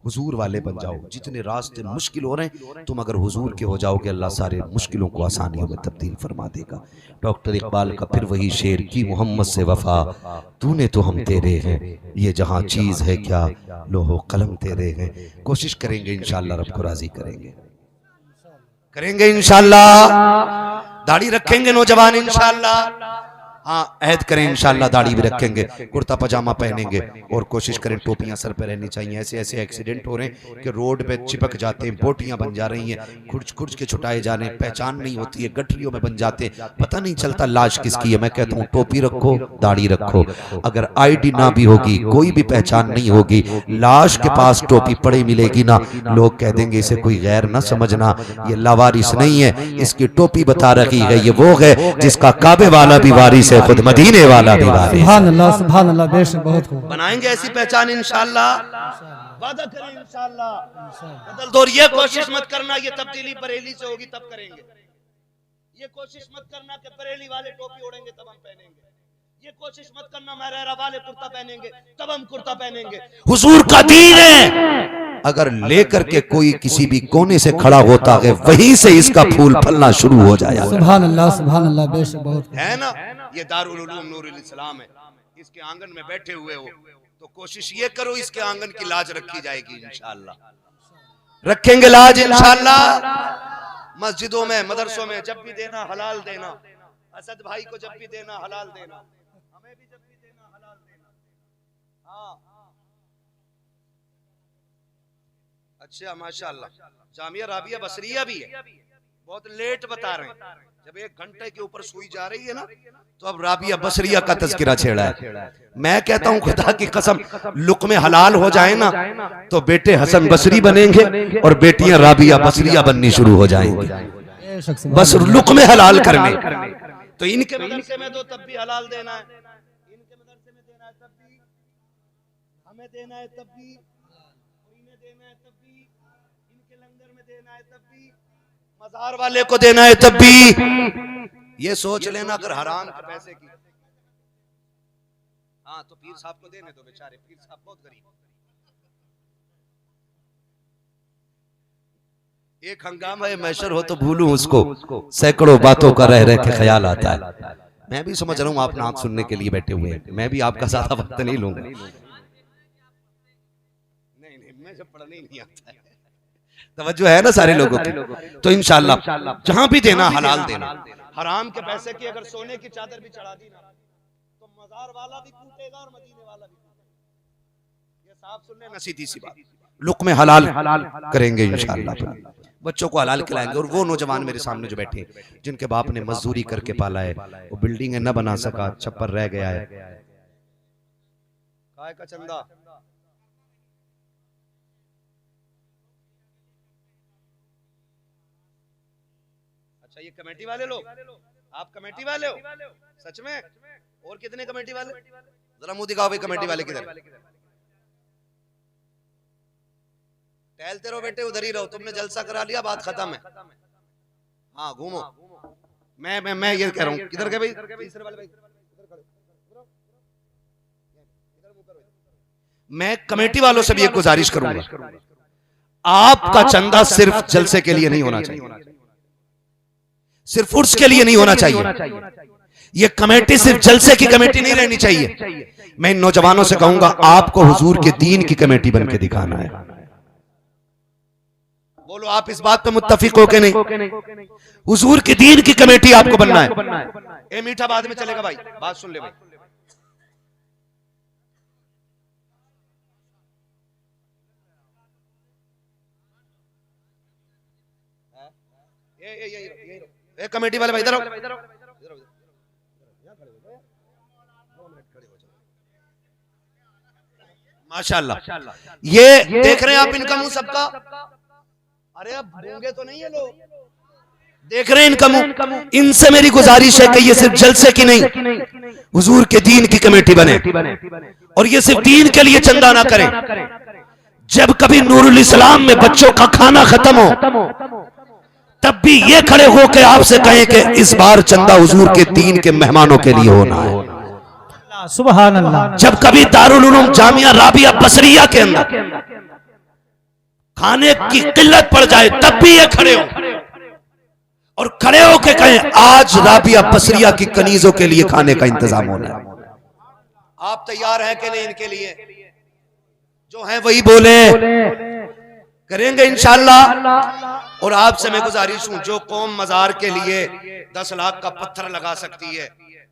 हुजूर वाले बन जाओ। जितने रास्ते मुश्किल हो रहे हैं, तुम अगर हुजूर के हो जाओगे, अल्लाह सारे मुश्किलों को आसानियों में तब्दील फरमा देगा। डॉक्टर इकबाल का फिर वही शेर, की मोहम्मद से वफा तूने तो हम तेरे हैं, ये जहां चीज है क्या लोहो कलम तेरे हैं। कोशिश करेंगे इंशाअल्लाह, रब को राजी करेंगे, करेंगे इंशाअल्लाह। दाढ़ी रखेंगे नौजवान इंशाअल्लाह, हाँ अहद करें इंशाअल्लाह, दाढ़ी भी रखेंगे, कुर्ता पजामा पहनेंगे और कोशिश करें टोपियां सर पे रहनी चाहिए। ऐसे ऐसे एक्सीडेंट हो रहे हैं कि रोड पे चिपक जाते हैं, बोटियां बन जा रही हैं, खुर्च खुर्च के छुटाए जा रहे हैं, पहचान नहीं होती है, गठरियों में बन जाते हैं, पता नहीं चलता लाश किसकी है। मैं कहता हूँ टोपी रखो, दाढ़ी रखो, अगर आईडी ना भी होगी, कोई भी पहचान नहीं होगी, लाश के पास टोपी पड़ी मिलेगी ना, लोग कह देंगे इसे कोई गैर ना समझना, ये लावारिस नहीं है, इसकी टोपी बता रही है, ये वो है जिसका काबे वाला भी वारिस, खुद मदीने वाला भी वारिस। सुभान अल्लाह, सुभान अल्लाह, बेशक बहुत खूब। बनाएंगे ऐसी पहचान इंशाअल्लाह, वादा करें इंशाअल्लाह। बदल दो, ये कोशिश मत करना ये तब्दीली बरेली से होगी तब करेंगे, ये कोशिश मत करना कि बरेली वाले टोपी ओढ़ेंगे तब हम पहनेंगे, ये कोशिश मत करना महरेरा वाले कुर्ता पहनेंगे तब हम कुर्ता पहनेंगे। हुजूर का दीन है, अगर लेकर के कोई किसी भी कोने से खड़ा होता है, वहीं से इसका फूल फलना शुरू हो जाएगा। सुभान अल्लाह, सुभान अल्लाह, बेशक बहुत है ना। ये दारुल उलूम नूरुल इस्लाम है, इसके आंगन में बैठे हुए हो तो कोशिश ये करो इसके आंगन की लाज रखी जाएगी इंशाअल्लाह, रखेंगे लाज इंशाअल्लाह। मस्जिदों में, मदरसों में जब भी देना हलाल देना, असद भाई को जब भी देना हलाल देना, हमें भी जब भी देना हलाल देना। हाँ अच्छा माशाअल्लाह, जामिया राबिया बसरिया भी है, बहुत लेट बता रहे हैं, जब 1 घंटे के ऊपर सुई जा रही है ना, तो अब राबिया बसरिया का तज़किरा छेड़ा है। मैं कहता हूं खुदा की कसम, लुक़्मे हलाल हो जाए ना तो बेटे हसन बसरी बनेंगे और बेटियां राबिया बसरिया बननी शुरू हो जाएंगी, बस लुक़्मे हलाल करने। तो इनके मदरसे में दो तब भी हलाल देना है, इनके मदरसे में देना है तब भी, हमें देना है तब भी, इन्हें देना है तब भी, इनके लंगर में देना है तब भी, मज़ार वाले को देना है तब भी। ये सोच लेना अगर हराम के पैसे की, हाँ तो पीर साहब को देने दो, बेचारे पीर साहब बहुत गरीब। एक हंगामा मैशर हो तो भूलूं उसको, सैकड़ों बातों का रह रह के ख्याल आता है। मैं भी समझ रहा हूँ आप नात सुनने के लिए बैठे हुए हैं, मैं भी आपका ज्यादा वक्त नहीं लूंगा। नहीं, मैं जब पढ़ने ही नहीं आता है, तवज्जो है ना सारे लोगों की। तो इंशाअल्लाह जहां भी देना हलाल देना, हराम के पैसे की अगर सोने की चादर भी चढ़ा दी ना तो मजार वाला भी कूटेगा और मदीने वाला भी कूटेगा। ये साफ सुन लेना, सीधी सी बात, लुक़्मे हलाल करेंगे इंशाअल्लाह, बच्चों को हलाल खिलाएंगे। और वो नौजवान मेरे सामने जो बैठे हैं जिनके बाप ने मजदूरी करके पाला है, वो बिल्डिंग न बना सका, छप्पर रह गया है, काय का चंदा, अच्छा ये कमेटी वाले लोग, आप कमेटी वाले हो सच में? और कितने कमेटी वाले, जरा मुंह दिखाओ भाई, कमेटी वाले किधर? टहलते रहो बेटे, उधर ही रहो, तुमने जलसा करा लिया, बात खत्म है। हाँ घूमो, मैं ये कह रहा हूँ, किधर गए भाई तीसरे वाले भाई? मैं कमेटी वालों से भी एक गुजारिश करूंगा, आपका चंदा सिर्फ जलसे के लिए नहीं होना चाहिए, सिर्फ उर्स के लिए नहीं होना चाहिए। ये कमेटी सिर्फ जलसे की कमेटी नहीं रहनी चाहिए। मैं इन नौजवानों से कहूंगा आपको हुजूर के दीन की कमेटी बन के दिखाना है। बोलो आप इस बात पे मुत्तफिक हो के नहीं? हुजूर के दीन की कमेटी आपको बनना है। ए मीठा बाद में चलेगा भाई, बात सुन ले भाई। ए कमेटी वाले भाई इधर आओ, माशाल्लाह। ये देख रहे हैं आप इनका मुंह सबका, अरे अब भूंगे तो नहीं है लोग, देख रहे हैं इनका मुंह। इनसे मेरी गुजारिश है कि ये सिर्फ जलसे की नहीं, हुजूर के दीन की कमेटी बने, और ये सिर्फ दीन के लिए चंदा ना करें। जब कभी नूरुल इस्लाम में बच्चों का खाना खत्म हो, तब भी ये खड़े होकर आपसे कहें कि इस बार चंदा हुजूर के दीन के मेहमानों के लिए होना है। सुभान अल्लाह। जब कभी दारुल उलूम जामिया राबिया बसरिया के अंदर खाने की किल्लत पड़ जाए, तब भी ये खड़े हो और खड़े होके कहें आज राबिया बसरिया की कनीजों के लिए खाने का इंतजाम होना है। आप तैयार हैं कि नहीं इनके लिए? जो है वही बोले, करेंगे इंशाअल्लाह। और आपसे मैं गुजारिश हूं, जो कौम मजार के लिए 10 लाख का पत्थर लगा सकती है,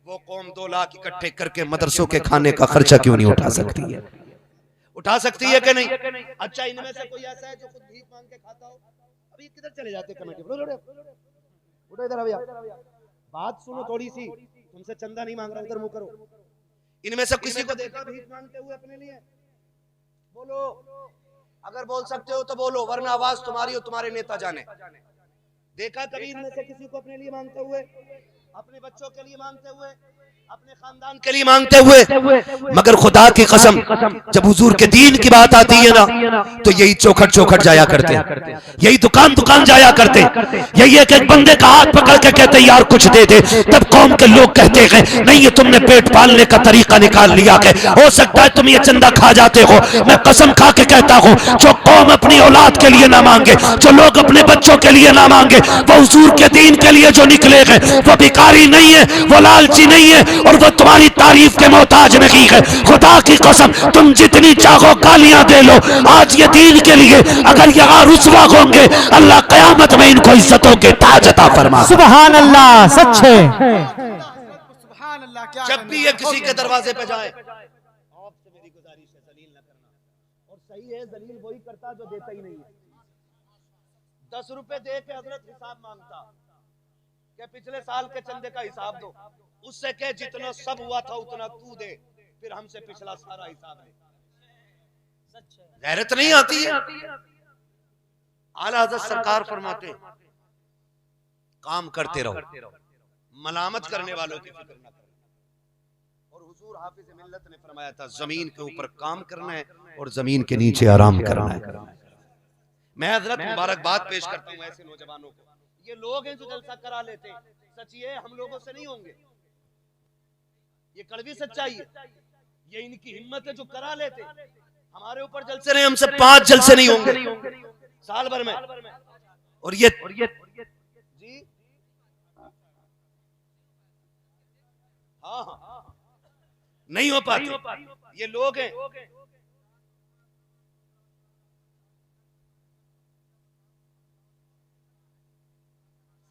वो कौम 2 लाख इकट्ठे करके मदरसों के खाने का खर्चा क्यों नहीं उठा सकती है? उठा सकती है कि नहीं? अच्छा, इनमें से कोई ऐसा है जो खुद भीख मांग के खाता हो? अभी किधर चले जाते कमेटी? उठो इधर, अभी बात सुनो थोड़ी सी, तुमसे चंदा नहीं मांग रहा, उधर मुंह करो। इनमें से किसी को देखा भीख मांगते हुए अपने लिए? बोलो, अगर बोल सकते हो तो बोलो, वरना आवाज तुम्हारी और तुम्हारे नेता जाने। देखा कभी इनमें से किसी को अपने लिए मांगते हुए, अपने बच्चों के लिए मांगते हुए, अपने खानदान के लिए मांगते हुए? मगर खुदा की कसम, जब हुजूर के दीन की बात आती है ना, तो यही चौखट चौखट जाया करते हैं, यही दुकान दुकान जाया करते हैं, यही एक एक बंदे का हाथ पकड़ के कहते यार कुछ दे दे। तब कौम के लोग कहते हैं नहीं, ये तुमने पेट पालने का तरीका निकाल लिया है, हो सकता है तुम ये चंदा खा जाते हो। मैं कसम खा के कहता हूँ, जो कौम अपनी औलाद के लिए ना मांगे, जो लोग अपने बच्चों के लिए ना मांगे, वो हुजूर के दीन के लिए जो निकले हैं, वो भिखारी नहीं है, वो लालची नहीं है, और वो तुम्हारी तारीफ के मोहताज नहीं है। खुदा की कसम, तुम जितनी चाहो गालियां दे लो, आज ये दीन के लिए अगर यहाँ रुसवा होंगे, अल्लाह कयामत में इनको इज्जतों के ताज अता फरमा। सुभान अल्लाह, सच है। जब भी ये किसी के दरवाजे पे जाए, आपसे मेरी गुजारिश है जलील न करना। और सही है, जलील वही करता जो देता ही नहीं है। 10 रुपए दे के हजरत हिसाब मांगता कि पिछले साल के चंदे का हिसाब दो, उससे कह जितना सब हुआ था उतना तू दे, फिर हमसे पिछला सारा हिसाब ले। गैरत नहीं आती है? आला हज़रत सरकार फरमाते काम करते रहो, मलामत करने वालों की फिक्र न करो। और हुजूर हाफिज मिल्लत ने फरमाया था जमीन के ऊपर काम करना है और जमीन के नीचे आराम करना है। मैं हजरत मुबारकबाद पेश करता हूँ ऐसे नौजवानों को। ये लोग हैं जो जलसा करा लेते हैं, सच ये हम लोगों से नहीं होंगे, ये कड़वी सच्चाई है, ये इनकी हिम्मत है जो करा लेते। हमारे ऊपर जलसे रहे, हमसे 5 जलसे नहीं होंगे साल भर में। और ये जी हाँ नहीं हो पाती। ये लोग हैं,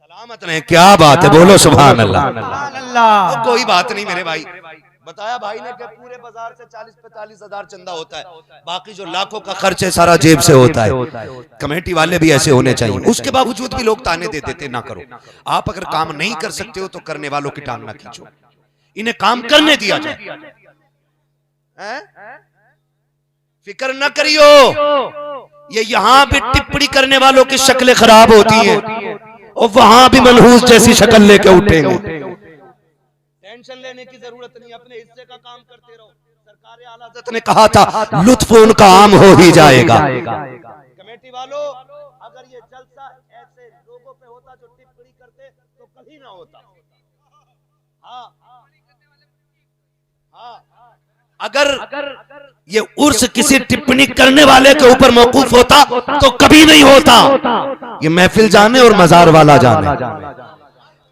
सलामत नहीं, क्या बात है, बोलो सुभान अल्लाह। कोई बात नहीं मेरे भाई, बताया भाई ने कि पूरे बाजार से 40-45 हजार चंदा होता है, बाकी जो लाखों का खर्च है सारा जेब से होता है। कमेटी वाले भी ऐसे होने चाहिए। उसके बावजूद भी लोग ताने दे देते ना करो। आप अगर काम नहीं कर सकते हो तो करने वालों की टांग ना खींचो, इन्हें काम करने दिया जाए। फिक्र न करियो, ये यहाँ भी टिप्पणी करने वालों की शक्लें खराब होती हैं और वहां भी मनहूस जैसी शक्ल लेके उठेंगे। टेंशन लेने की जरूरत नहीं, अपने हिस्से का काम करते रहो। सरकार आला हज़रत ने कहा था लुत्फ उनका आम हो ही जाएगा। कमेटी वालों, अगर ये जलसा ऐसे लोगों पे होता जो टिप्पणी करते तो कभी ना होता। हाँ, अगर ये उर्स किसी टिप्पणी करने वाले के ऊपर मौकूफ होता तो कभी नहीं होता। ये महफिल जाने और मजार वाला जाने,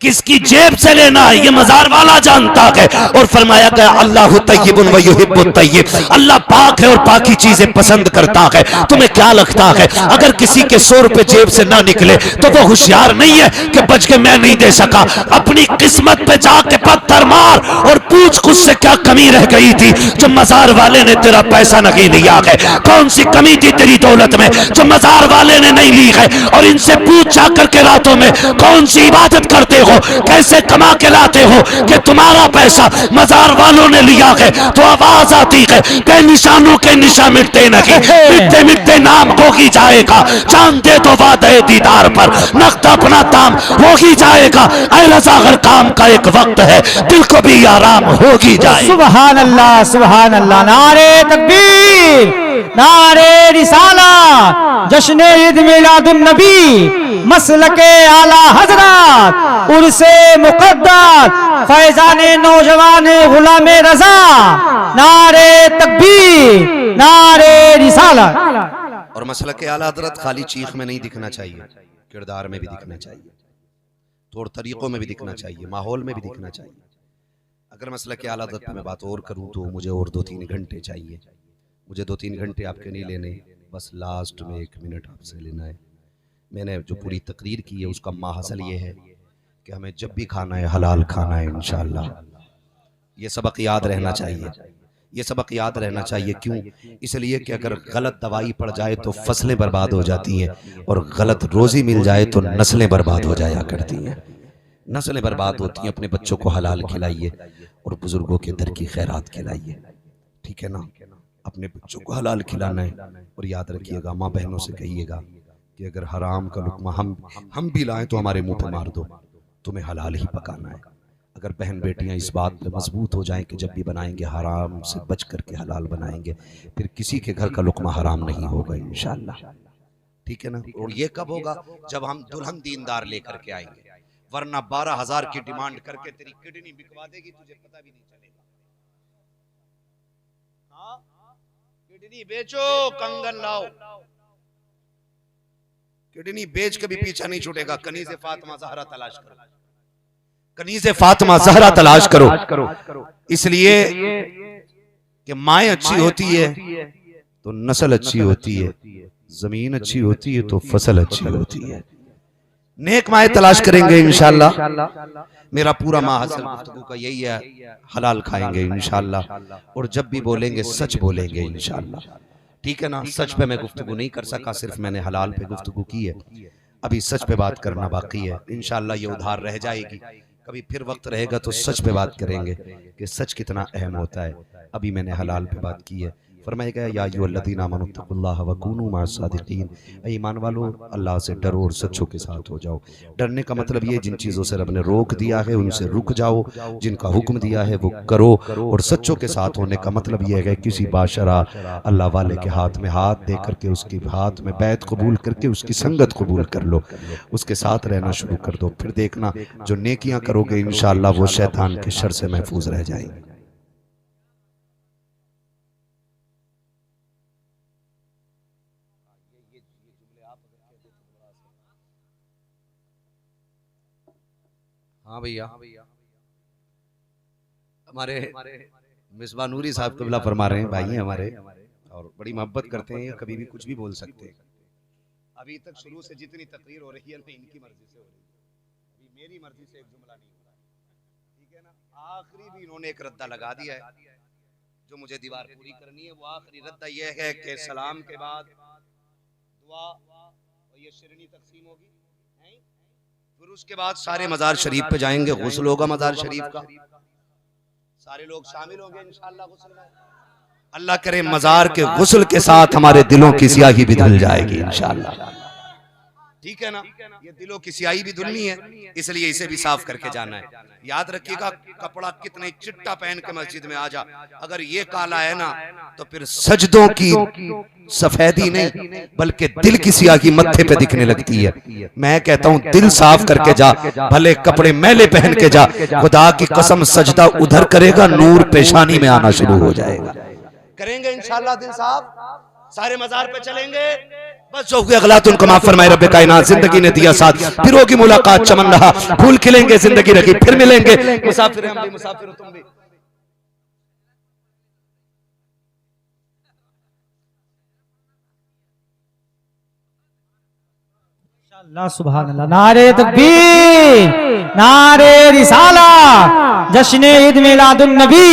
किसकी जेब से लेना है ये मजार वाला जानता है। और फरमाया गया अल्लाह तय्यबुन व युहिब्बुत तय्यब, अल्लाह पाक है और पाकी चीजें पसंद करता है। तुम्हें क्या लगता है अगर किसी के 100 रुपए जेब से ना निकले तो वो होशियार नहीं है कि बच के मैं नहीं दे सका? अपनी किस्मत पे जाके पत्थर मार और पूछ खुद से क्या कमी रह गई थी जो मजार वाले ने तेरा पैसा नहीं लिया है। कौन सी कमी थी तेरी दौलत में जो मजार वाले ने नहीं ली है। और इनसे पूछ जाकर के रातों में कौन सी इबादत करते हो, कैसे कमा के लाते हो कि तुम्हारा पैसा मजार वालों ने लिया है। तो आवाज आती है कि निशानों के निशा मिटते नहीं, मिटते मिटते नाम हो ही जाएगा। जान दे तो वादे दीदार पर नक्त अपना ताम हो ही जाएगा। ऐ रज़ा हर काम का एक वक्त है, दिल को भी आराम हो ही जाए। सुभान अल्लाह, सुभान अल्लाह। नारे तकबीर, नारे रिसाला, जश्न ईद मिलादुन नबी, मसलके आला हजरत, उर्से मुक़द्दस, फैजाने नौजवान गुलामे रजा। नारे तकबीर, नारे रिसाला। और मसलके आला हजरत खाली चीख में नहीं दिखना चाहिए, किरदार में भी दिखना चाहिए, तौर तरीकों में भी दिखना चाहिए, माहौल में भी दिखना चाहिए। अगर मसलके आला हजरत पे मैं बात और करूं तो मुझे और 2-3 घंटे चाहिए। मुझे 2-3 घंटे आपके नहीं लेने, बस लास्ट में 1 मिनट आपसे लेना है। मैंने जो पूरी तकरीर की है उसका माहसल ये है कि हमें जब भी खाना है हलाल खाना है इंशाअल्लाह। ये सबक याद रहना चाहिए, ये सबक याद रहना चाहिए। क्यों? इसलिए कि अगर गलत दवाई पड़ जाए तो फसलें बर्बाद हो जाती हैं और गलत रोजी मिल जाए तो नस्लें बर्बाद हो जाया करती हैं। नस्लें बर्बाद होती हैं। अपने बच्चों को हलाल खिलाइए और बुजुर्गों के दर की खैरात खिलाइए, ठीक है ना? अपने बच्चों को हलाल खिलाना है। और याद रखिएगा, माँ बहनों से कहिएगा कि अगर हराम का लुकमा हम भी लाएं तो हमारे मुंह पे मार दो, तुम्हें हलाल ही पकाना है। अगर बहन बेटियां इस बात पे मजबूत हो जाएं कि जब भी बनाएंगे हराम से बच करके हलाल बनाएंगे, फिर किसी के घर का लुकमा हराम नहीं होगा इंशाअल्लाह, ठीक है ना? और ये कब होगा? जब हम दुल्हन दीनदार लेकर के आएंगे, वरना 12,000 की डिमांड करके तेरी किडनी बिकवा देगी, तुझे पता भी नहीं चलेगा। हाँ, किडनी बेचो, कंगन लाओ, किडनी बेच के भी पीछा नहीं छूटेगा। कनीज़े फातिमा ज़हरा तलाश करो, कनीज़े फातिमा ज़हरा तलाश करो। इसलिए कि माएँ अच्छी होती है तो नस्ल अच्छी होती है, जमीन अच्छी होती है तो फसल अच्छी होती है। नेक माएँ तलाश करेंगे इंशाअल्लाह। मेरा पूरा माहसल गुफ्तगू का यही है, हलाल खाएंगे इंशाअल्लाह। और जब भी बोलेंगे सच बोलेंगे इंशाअल्लाह, ठीक है ना? सच पे मैं गुफ्तगू नहीं कर सका, सिर्फ मैंने हलाल पे गुफ्तगू की है। अभी सच पे बात करना बाकी है। इंशाअल्लाह ये उधार रह जाएगी, कभी फिर वक्त रहेगा तो सच पे बात करेंगे कि सच कितना अहम होता है। अभी मैंने हलाल पे बात की है। फरमाया गया या अय्युहल्लज़ीना आमनुत्तक़ुल्लाह व कूनू मअस-सादिक़ीन, ईमान वालो अल्लाह से डरो और सच्चों के साथ हो जाओ। डरने का मतलब ये, जिन चीज़ों से रब ने रोक दिया है उनसे रुक जाओ, जिनका हुक्म दिया है वो करो। और सच्चों के साथ होने का मतलब ये है कि किसी बाशरा अल्लाह वाले के हाथ में हाथ दे करके उसके हाथ में बैत कबूल करके उसकी संगत कबूल कर लो, उसके साथ रहना शुरू कर दो। फिर देखना जो नेकियां करोगे इंशाअल्लाह वो शैतान के शर से महफूज रह जाएंगे। हाँ भैया, हमारे मिसबा नूरी साहब क़िबला फरमा रहे हैं, भाई हैं हमारे और बड़ी मोहब्बत करते हैं, कभी भी कुछ भी बोल सकते हैं। अभी तक शुरू से जितनी तकरीर हो रही है ना इनकी मर्जी से हो रही है, अभी मेरी मर्जी से एक जुमला नहीं हो रहा, ठीक है ना? आखिरी भी इन्होंने एक रद्दा लगा दिया है, जो मुझे दीवार पूरी करनी है। वो आखिरी रद्दा यह है कि सलाम के बाद दुआ और ये शिरनी तकसीम होगी, फिर उसके बाद सारे मजार शरीफ पे जाएंगे, गुस्ल होगा मजार शरीफ का, सारे लोग शामिल होंगे इंशाअल्लाह गुस्ल में। अल्लाह करे मजार के गुस्ल के साथ हमारे दिलों की स्याही भी धुल जाएगी इंशाअल्लाह, ठीक है ना? ये दिलों की स्याही भी धुलनी है, इसलिए इसे भी साफ करके जाना है। याद रखिएगा, कपड़ा कितने चिट्टा पहन के मस्जिद में आ जा, अगर ये काला है ना तो फिर सजदों की सफेदी नहीं बल्कि दिल की स्याही मत्थे पे दिखने लगती है। मैं कहता हूं दिल साफ करके जा, भले कपड़े मैले पहन के जा, खुदा की कसम सजदा उधर करेगा नूर पेशानी में आना शुरू हो जाएगा। करेंगे इंशाअल्लाह दिल साफ, सारे मजार पे चलेंगे, बस जो हुए अगलात उनको माफ फरमाए रब्बे कायनात। जिंदगी ने दिया साथ, फिर होगी मुलाकात, चमन रहा, फूल खिलेंगे, जिंदगी रखी, फिर मिलेंगे। मुसाफिर हम भी, मुसाफिर तुम भी। अल्लाह सुभान अल्लाह। नारे तकबीर, नारे रिसाला, जश्न ईद मिलादुन नबी,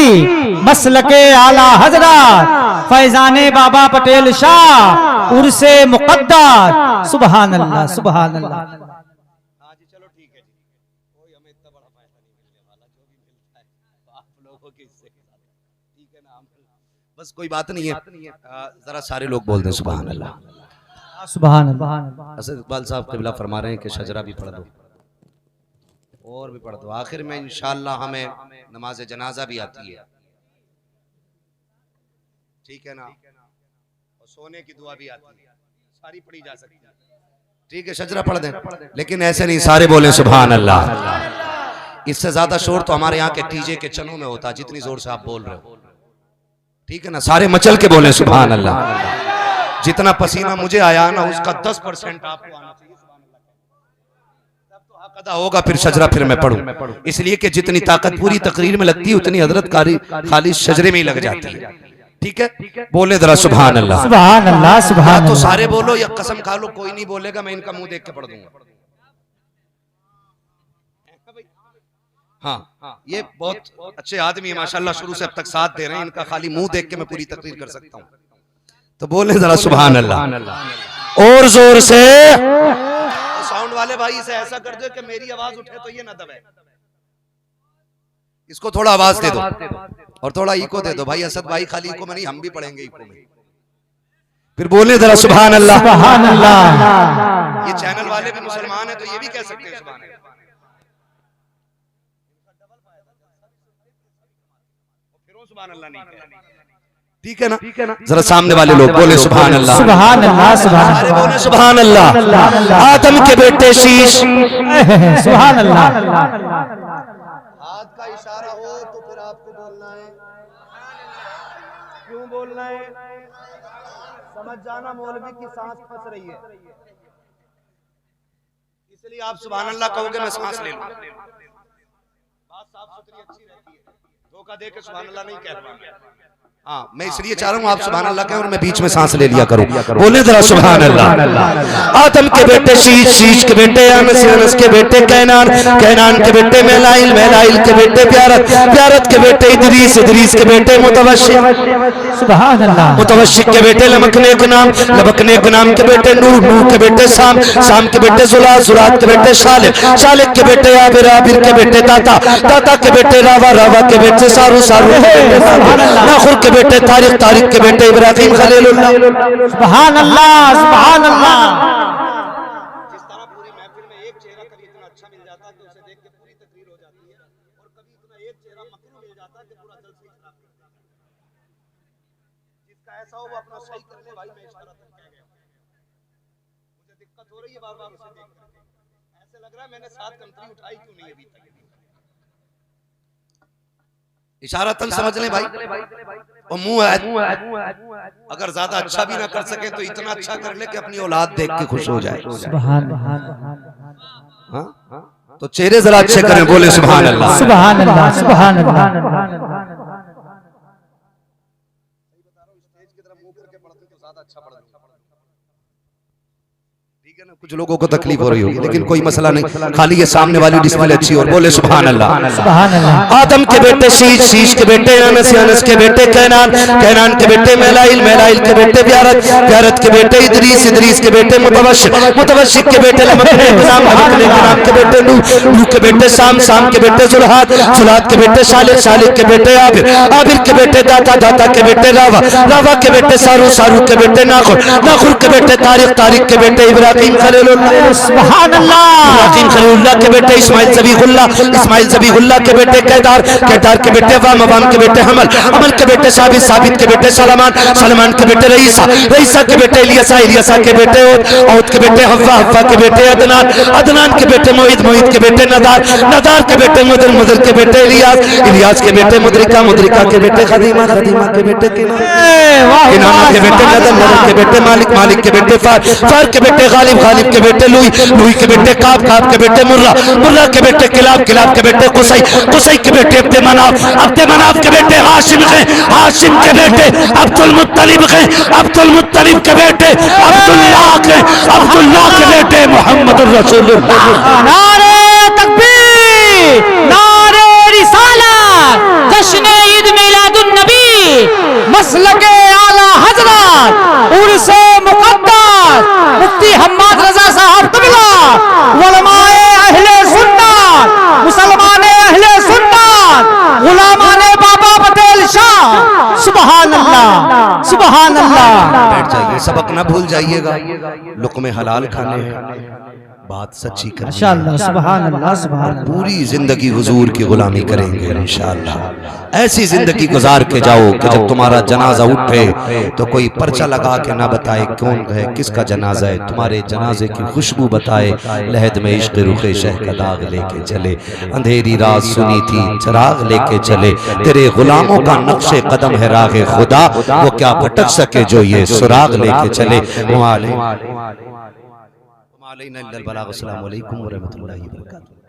मसलके आला हजरत फैजाने बाबा पटेल शाह, उर्से मुक़द्दस। सुभान अल्लाह, सुभान अल्लाह। हाँ जी, चलो ठीक है जी, कोई हमें इतना बड़ा फायदा नहीं मिलने वाला, जो भी मिलता है आप लोगों के हिस्से के साथ, ठीक है ना। बस कोई बात नहीं है, जरा सारे लोग बोल दें सुभान अल्लाह, सुभान अल्लाह। असद इकबाल साहब क़िबला फरमा रहे हैं कि शजरा भी पढ़ दो और भी पढ़ दो। आखिर में इंशाअल्लाह हमें नमाज जनाजा भी आती है, ठीक है ना, और सोने की दुआ भी आती है, सारी पढ़ी जा सकती है, ठीक है। शजरा पढ़ दें, लेकिन ऐसे नहीं सारे बोले सुभान अल्लाह। इससे ज्यादा शोर तो हमारे यहाँ के टीजे के चनों में होता है, जितनी जोर से आप बोल रहे हो, ठीक है ना। सारे मचल के बोले सुभान अल्लाह। जितना पसीना मुझे आया ना उसका 10% आपको आना चाहिए, तब तो हक अदा होगा। फिर शजरा फिर मैं पढ़ूं, इसलिए कि जितनी ताकत पूरी तकरीर में लगती है उतनी हजरत खाली शजरे में ही लग जाती है, ठीक है। बोले जरा सुभान अल्लाह, सुभान अल्लाह, सुभान अल्लाह। तो सारे बोलो या कसम खा लो, कोई नहीं बोलेगा, मैं इनका मुंह देख के पढ़ दूंगा। हाँ, ये बहुत अच्छे आदमी है माशाल्लाह, शुरू से अब तक साथ दे रहे हैं, इनका खाली मुंह देख के मैं पूरी तकरीर कर सकता हूँ। तो बोले जरा सुभान अल्लाह और जोर से। साउंड वाले भाई इसे ऐसा कर दो कि मेरी आवाज उठे तो ये ना दबे, इसको थोड़ा आवाज दे दो और थोड़ा इको दे दो। भाई असद भाई खाली इको में नहीं, हम भी पढ़ेंगे इको में। फिर बोले जरा सुभान अल्लाह, सुभान अल्लाह। ये चैनल वाले भी मुसलमान है तो ये भी कह सकते हैं सुभान अल्लाह। फिर सुभान अल्लाह नहीं कह, ठीक है ना। जरा सामने वाले लोग बोले सुभान अल्लाह, सुभान अल्लाह, सुभान सारे बोले सुभान अल्लाह। आदम के बेटे शीश, सुभान अल्लाह। हाथ का इशारा हो तो फिर आपको बोलना है, क्यों बोलना है, समझ जाना मौलवी की सांस फंस रही है, इसलिए आप सुभान अल्लाह कहोगे, मैं सांस ले लूं। बात साफ सुथरी अच्छी रहती है, धोखा दे के सुभान अल्लाह नहीं कह रहा। हाँ, मैं इसलिए चाह रहा हूँ आप सुभान अल्लाह कहें और मैं बीच में सांस ले लिया करूँ। बोले जरा सुभान अल्लाह। आदम के बेटे शीश, शीश के बेटे अनस, अनस के बेटे कैनान, कैनान के बेटे मेलाइल, मेलाइल के बेटे प्यारत, प्यारत के बेटे इदरीस, इदरीस के बेटे मुतवश्शिक, सुभान अल्लाह। मुतवश्शिक के बेटे लबकने गुनाम, लबकने गुनाम के बेटे नूह, नूह के बेटे साम, साम के बेटे जुलात, जुलात के बेटे शालिक, शालिक के बेटे आबिर, आबिर के बेटे दाता, दाता के बेटे रावा, रावा के बेटे सारू, सारू के बेटे नाखुर के बेटे तारिक, तारिक के बेटे इब्राहिम खलीलुल्लाह। सुभान अल्लाह, सुभान अल्लाह। जिस तरह पूरी महफिल में एक चेहरा कभी इतना अच्छा मिल जाता कि उसे देख के पूरी तकरीर हो जाती है, और कभी इतना एक चेहरा मकरूह मिल जाता कि पूरा जलसा खराब कर देता है। जिसका ऐसा हो वो अपना सही कर ले भाई, मैं इशारा तक कह गया, मुझे दिक्कत हो रही है बार बार उसे देख करके, ऐसे लग रहा है मैंने 7 कंट्री उठाई क्यों नहीं अभी तक। इशारा तन समझ लें भाई, और मुंह अगर ज्यादा अच्छा भी ना कर सके तो इतना अच्छा कर ले कि अपनी औलाद देख के खुश हो जाए। सुभान हाँ? तो चेहरे जरा अच्छे करें, बोले सुभान अल्लाह, सुभान अल्लाह, सुभान अल्लाह। कुछ लोगों को तकलीफ हो रही होगी लेकिन कोई मसला नहीं, खाली ये सामने वाली डिस्प्ले अच्छी और बोले सुभान अल्लाह, सुभान अल्लाह। आदम के बेटे शीश, शीश के बेटे अनस, अनस के बेटे कैनान, कैनान के बेटे मेलाइल, मेलाइल के बेटे प्यारत, प्यारत के बेटे इदरीस, इदरीस के बेटे मुतवश्शिक, मुतवश्शिक के बेटे लबकने गुनाम, लबकने गुनाम के बेटे नूह, नूह के बेटे साम, साम के बेटे जुलात, जुलात के बेटे शालिक, शालिक के बेटे आबिर, आबिर के बेटे दाता, दाता के बेटे रावा, रावा के बेटे सारू, सारू के बेटे नाखुर, नाखुर के बेटे तारिक, तारिक के बेटे इब्राहिम खलीलुल्लाह, सुभान अल्लाह। इब्राहिम खलीलुल्लाह के बेटे इस्माइल ज़बीहुल्लाह, इस्माइल ज़बीहुल्लाह के बेटे केदार, केदार के बेटे वाम, वाम के बेटे हमल, हमल के बेटे साबित, साबित के बेटे सलमान, सलमान के बेटे रईसा, रईसा के बेटे इलियासा, इलियासा के बेटे औद के बेटे हव्वा, हव्वा के बेटे अदनान, अदनान के बेटे मोहित, मोहित के बेटे नदार, नदार के बेटे मुदर, मुदर के बेटे इलियास, इलियास के बेटे मुद्रिका, मुद्रिका के बेटे खदीमा, खदीमा के बेटे किनाना के बेटे नदर, नदर के बेटे मालिक, मालिक के बेटे फार, फार के बेटे गालिब, गालिब के बेटे लुई, लुई के बेटे काब, काब के बेटे मुर्रा, मुर्रा के बेटे किलाब, किलाब के बेटे कुसई, कुसई के बेटे अब्दे मनाफ, अब्दे मनाफ के बेटे हाशिम हैं, हाशिम के बेटे अब्दुल मुत्तलिब हैं, अब्दुल मुत्तलिब के बेटे अब्दुल्लाह के, अब्दुल्लाह के बेटे मोहम्मद मुहम्मदुर रसूलुल्लाह। नारे तकबीर, नारे रिसालत, जश्न ईद मिलादुन नबी, मसलके आला हजरत, उर्से मुक़द्दस मुफ्ती हम्माद रजा साहब क़िबला, उलमाए अहले सुन्नत, मुसलमाने अहले सुन्नत, गुलामाने बाबा पटेल शाह। सुभान अल्लाह, सुभान अल्लाह। बैठ जाइए, सबक ना भूल जाइएगा। लुक़्मे हलाल खाने हैं, बात सच्ची करेंगे इंशाअल्लाह। सुभान अल्लाह, सुभान अल्लाह। पूरी जिंदगी हुजूर की गुलामी करेंगे इंशाअल्लाह। ऐसी जिंदगी गुजार के जाओ कि जब तुम्हारा जनाजा उठे तो कोई पर्चा लगा के ना बताए कौन है, किसका जनाजा है, तुम्हारे जनाजे की खुशबू बताए, लहद में इश्क रुखे शह का दाग लेके चले, अंधेरी रात सुनी थी चिराग लेके चले, तेरे गुलामों का नक्शे कदम है रागे खुदा, वो क्या भटक सके जो ये सुराग लेके चले। अस्सलामु अलैकुम व रहमतुल्लाहि व बरकातुहू।